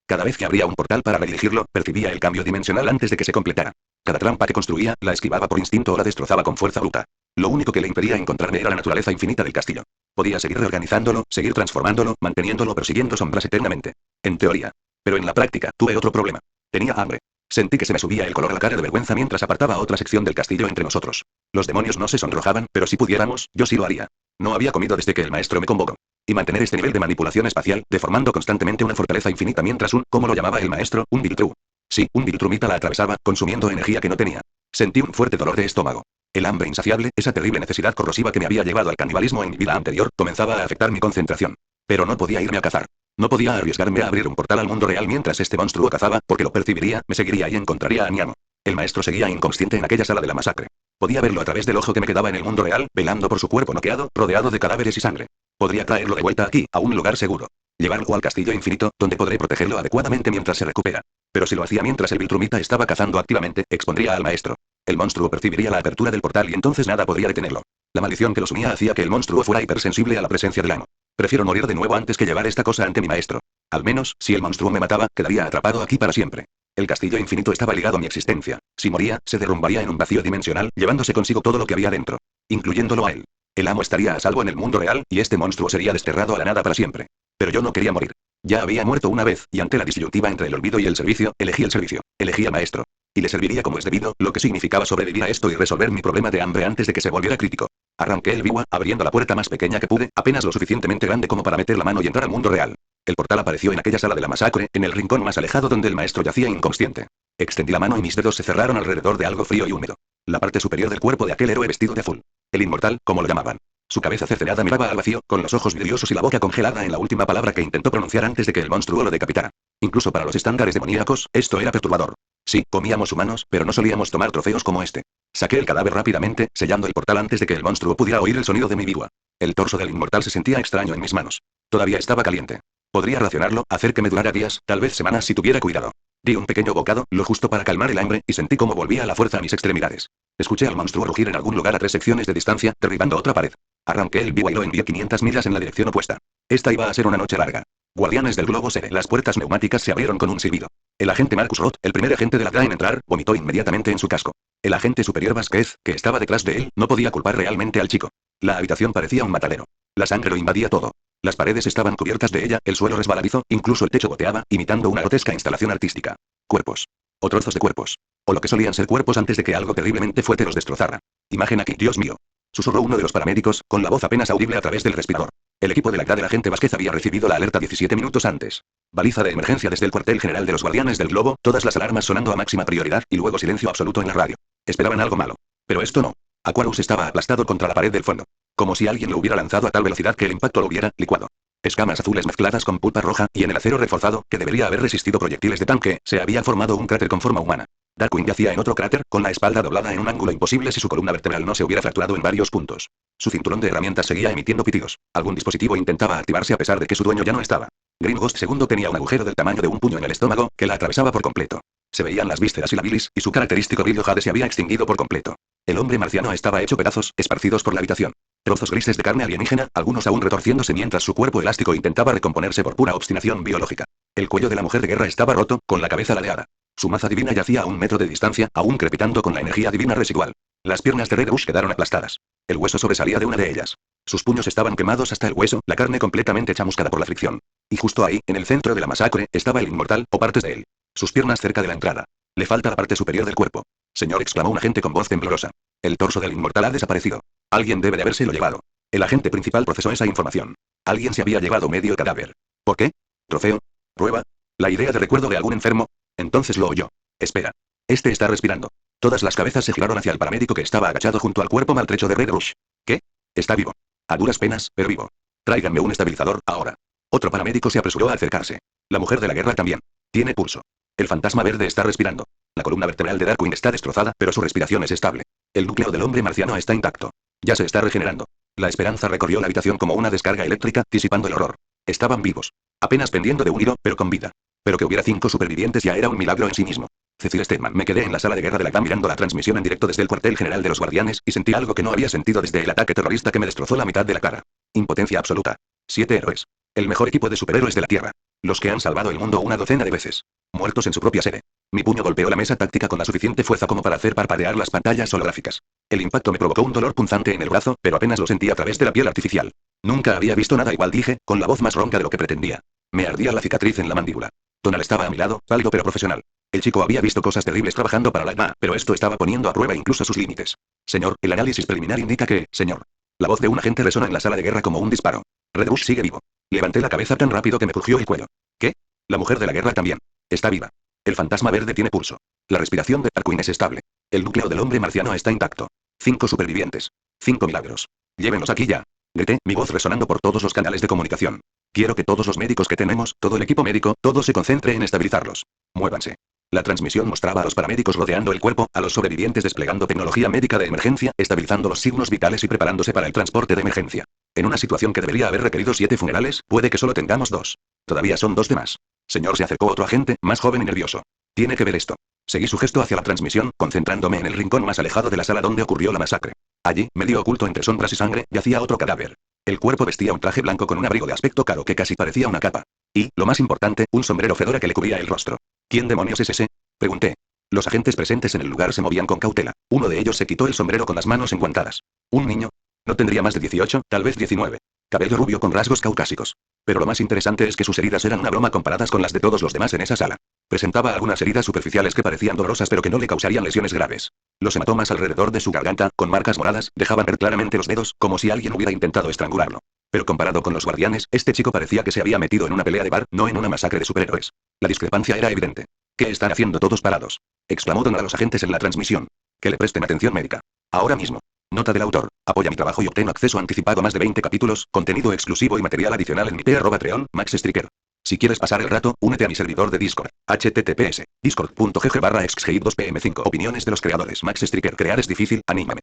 Cada vez que abría un portal para redirigirlo, percibía el cambio dimensional antes de que se completara. Cada trampa que construía, la esquivaba por instinto o la destrozaba con fuerza bruta. Lo único que le impedía encontrarme era la naturaleza infinita del castillo. Podía seguir reorganizándolo, seguir transformándolo, manteniéndolo persiguiendo sombras eternamente. En teoría. Pero en la práctica, tuve otro problema. Tenía hambre. Sentí que se me subía el color a la cara de vergüenza mientras apartaba a otra sección del castillo entre nosotros. Los demonios no se sonrojaban, pero si pudiéramos, yo sí lo haría. No había comido desde que el maestro me convocó. Y mantener este nivel de manipulación espacial, deformando constantemente una fortaleza infinita mientras ¿cómo lo llamaba el maestro? Un Viltru. Sí, un Viltrumita la atravesaba, consumiendo energía que no tenía. Sentí un fuerte dolor de estómago. El hambre insaciable, esa terrible necesidad corrosiva que me había llevado al canibalismo en mi vida anterior, comenzaba a afectar mi concentración. Pero no podía irme a cazar. No podía arriesgarme a abrir un portal al mundo real mientras este monstruo cazaba, porque lo percibiría, me seguiría y encontraría a Niamo. El maestro seguía inconsciente en aquella sala de la masacre. Podía verlo a través del ojo que me quedaba en el mundo real, velando por su cuerpo noqueado, rodeado de cadáveres y sangre. Podría traerlo de vuelta aquí, a un lugar seguro. Llevarlo al castillo infinito, donde podré protegerlo adecuadamente mientras se recupera. Pero si lo hacía mientras el Viltrumita estaba cazando activamente, expondría al maestro. El monstruo percibiría la apertura del portal y entonces nada podría detenerlo. La maldición que lo sumía hacía que el monstruo fuera hipersensible a la presencia del amo. Prefiero morir de nuevo antes que llevar esta cosa ante mi maestro. Al menos, si el monstruo me mataba, quedaría atrapado aquí para siempre. El castillo infinito estaba ligado a mi existencia. Si moría, se derrumbaría en un vacío dimensional, llevándose consigo todo lo que había dentro. Incluyéndolo a él. El amo estaría a salvo en el mundo real, y este monstruo sería desterrado a la nada para siempre. Pero yo no quería morir. Ya había muerto una vez, y ante la disyuntiva entre el olvido y el servicio, elegí el servicio. Elegí al maestro. Y le serviría como es debido, lo que significaba sobrevivir a esto y resolver mi problema de hambre antes de que se volviera crítico. Arranqué el biwa, abriendo la puerta más pequeña que pude, apenas lo suficientemente grande como para meter la mano y entrar al mundo real. El portal apareció en aquella sala de la masacre, en el rincón más alejado donde el maestro yacía inconsciente. Extendí la mano y mis dedos se cerraron alrededor de algo frío y húmedo. La parte superior del cuerpo de aquel héroe vestido de azul. El inmortal, como lo llamaban. Su cabeza cercenada miraba al vacío, con los ojos vidriosos y la boca congelada en la última palabra que intentó pronunciar antes de que el monstruo lo decapitara. Incluso para los estándares demoníacos, esto era perturbador. Sí, comíamos humanos, pero no solíamos tomar trofeos como este. Saqué el cadáver rápidamente, sellando el portal antes de que el monstruo pudiera oír el sonido de mi biwa. El torso del inmortal se sentía extraño en mis manos. Todavía estaba caliente. Podría racionarlo, hacer que me durara días, tal vez semanas si tuviera cuidado. Di un pequeño bocado, lo justo para calmar el hambre, y sentí cómo volvía la fuerza a mis extremidades. Escuché al monstruo rugir en algún lugar a 3 secciones de distancia, derribando otra pared. Arranqué el biwa y lo envié 500 millas en la dirección opuesta. Esta iba a ser una noche larga. Guardianes del globo Sere. Las puertas neumáticas se abrieron con un silbido. El agente Marcus Roth, el primer agente de la DA en entrar, vomitó inmediatamente en su casco. El agente superior Vázquez, que estaba detrás de él, no podía culpar realmente al chico. La habitación parecía un matadero. La sangre lo invadía todo. Las paredes estaban cubiertas de ella, el suelo resbaladizo, incluso el techo goteaba, imitando una grotesca instalación artística. Cuerpos. O trozos de cuerpos. O lo que solían ser cuerpos antes de que algo terriblemente fuerte los destrozara. Imagen aquí, Dios mío. Susurró uno de los paramédicos, con la voz apenas audible a través del respirador. El equipo de la DA del agente Vázquez había recibido la alerta 17 minutos antes. Baliza de emergencia desde el cuartel general de los guardianes del globo, todas las alarmas sonando a máxima prioridad, y luego silencio absoluto en la radio. Esperaban algo malo. Pero esto no. Aquarius estaba aplastado contra la pared del fondo. Como si alguien lo hubiera lanzado a tal velocidad que el impacto lo hubiera licuado. Escamas azules mezcladas con pulpa roja, y en el acero reforzado, que debería haber resistido proyectiles de tanque, se había formado un cráter con forma humana. Darkwing yacía en otro cráter, con la espalda doblada en un ángulo imposible si su columna vertebral no se hubiera fracturado en varios puntos. Su cinturón de herramientas seguía emitiendo pitidos. Algún dispositivo intentaba activarse a pesar de que su dueño ya no estaba. Green Ghost II tenía un agujero del tamaño de un puño en el estómago, que la atravesaba por completo. Se veían las vísceras y la bilis, y su característico brillo jade se había extinguido por completo. El hombre marciano estaba hecho pedazos, esparcidos por la habitación. Trozos grises de carne alienígena, algunos aún retorciéndose mientras su cuerpo elástico intentaba recomponerse por pura obstinación biológica. El cuello de la mujer de guerra estaba roto, con la cabeza ladeada. Su maza divina yacía a 1 metro de distancia, aún crepitando con la energía divina residual. Las piernas de Red Rush quedaron aplastadas. El hueso sobresalía de una de ellas. Sus puños estaban quemados hasta el hueso, la carne completamente chamuscada por la fricción. Y justo ahí, en el centro de la masacre, estaba el inmortal, o partes de él. Sus piernas cerca de la entrada. Le falta la parte superior del cuerpo. Señor, exclamó un agente con voz temblorosa. El torso del inmortal ha desaparecido. Alguien debe de habérselo llevado. El agente principal procesó esa información. Alguien se había llevado medio cadáver. ¿Por qué? ¿Trofeo? ¿Prueba? ¿La idea de recuerdo de algún enfermo? Entonces lo oyó. Espera. Este está respirando. Todas las cabezas se giraron hacia el paramédico que estaba agachado junto al cuerpo maltrecho de Red Rush. ¿Qué? Está vivo. A duras penas, pero vivo. Tráiganme un estabilizador, ahora. Otro paramédico se apresuró a acercarse. La mujer de la guerra también. Tiene pulso. El fantasma verde está respirando. La columna vertebral de Darkwing está destrozada, pero su respiración es estable. El núcleo del hombre marciano está intacto. Ya se está regenerando. La esperanza recorrió la habitación como una descarga eléctrica, disipando el horror. Estaban vivos. Apenas pendiendo de un hilo, pero con vida. Pero que hubiera 5 supervivientes ya era un milagro en sí mismo. Cecil Stedman. Me quedé en la sala de guerra de la CAM mirando la transmisión en directo desde el cuartel general de los guardianes, y sentí algo que no había sentido desde el ataque terrorista que me destrozó la mitad de la cara. Impotencia absoluta. 7 héroes. El mejor equipo de superhéroes de la Tierra. Los que han salvado el mundo una docena de veces. Muertos en su propia sede. Mi puño golpeó la mesa táctica con la suficiente fuerza como para hacer parpadear las pantallas holográficas. El impacto me provocó un dolor punzante en el brazo, pero apenas lo sentí a través de la piel artificial. Nunca había visto nada igual, dije, con la voz más ronca de lo que pretendía. Me ardía la cicatriz en la mandíbula. Tonal estaba a mi lado, pálido pero profesional. El chico había visto cosas terribles trabajando para la EMA, pero esto estaba poniendo a prueba incluso sus límites. Señor, el análisis preliminar indica que, señor. La voz de un agente resonó en la sala de guerra como un disparo. Red Bush sigue vivo. Levanté la cabeza tan rápido que me crujió el cuello. ¿Qué? La mujer de la guerra también. Está viva. El fantasma verde tiene pulso. La respiración de Darkwing es estable. El núcleo del hombre marciano está intacto. 5 supervivientes. 5 milagros. Llévenlos aquí ya. Grité, mi voz resonando por todos los canales de comunicación. Quiero que todos los médicos que tenemos, todo el equipo médico, todo se concentre en estabilizarlos. Muévanse. La transmisión mostraba a los paramédicos rodeando el cuerpo, a los sobrevivientes desplegando tecnología médica de emergencia, estabilizando los signos vitales y preparándose para el transporte de emergencia. En una situación que debería haber requerido 7 funerales, puede que solo tengamos 2. Todavía son 2 de más. Señor, se acercó otro agente, más joven y nervioso. Tiene que ver esto. Seguí su gesto hacia la transmisión, concentrándome en el rincón más alejado de la sala donde ocurrió la masacre. Allí, medio oculto entre sombras y sangre, yacía otro cadáver. El cuerpo vestía un traje blanco con un abrigo de aspecto caro que casi parecía una capa. Y, lo más importante, un sombrero fedora que le cubría el rostro. ¿Quién demonios es ese? Pregunté. Los agentes presentes en el lugar se movían con cautela. Uno de ellos se quitó el sombrero con las manos enguantadas. ¿Un niño? No tendría más de 18, tal vez 19. Cabello rubio con rasgos caucásicos. Pero lo más interesante es que sus heridas eran una broma comparadas con las de todos los demás en esa sala. Presentaba algunas heridas superficiales que parecían dolorosas pero que no le causarían lesiones graves. Los hematomas alrededor de su garganta, con marcas moradas, dejaban ver claramente los dedos, como si alguien hubiera intentado estrangularlo. Pero comparado con los guardianes, este chico parecía que se había metido en una pelea de bar, no en una masacre de superhéroes. La discrepancia era evidente. ¿Qué están haciendo todos parados? Exclamó Don a los agentes en la transmisión. Que le presten atención médica. Ahora mismo. Nota del autor. Apoya mi trabajo y obtén acceso anticipado a más de 20 capítulos, contenido exclusivo y material adicional en mi p@treon, Max Striker. Si quieres pasar el rato, únete a mi servidor de Discord. https discord.gg/xgi2pm5. Opiniones de los creadores. Max Striker. Crear es difícil, anímame.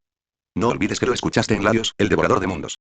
No olvides que lo escuchaste en Labios, el devorador de mundos.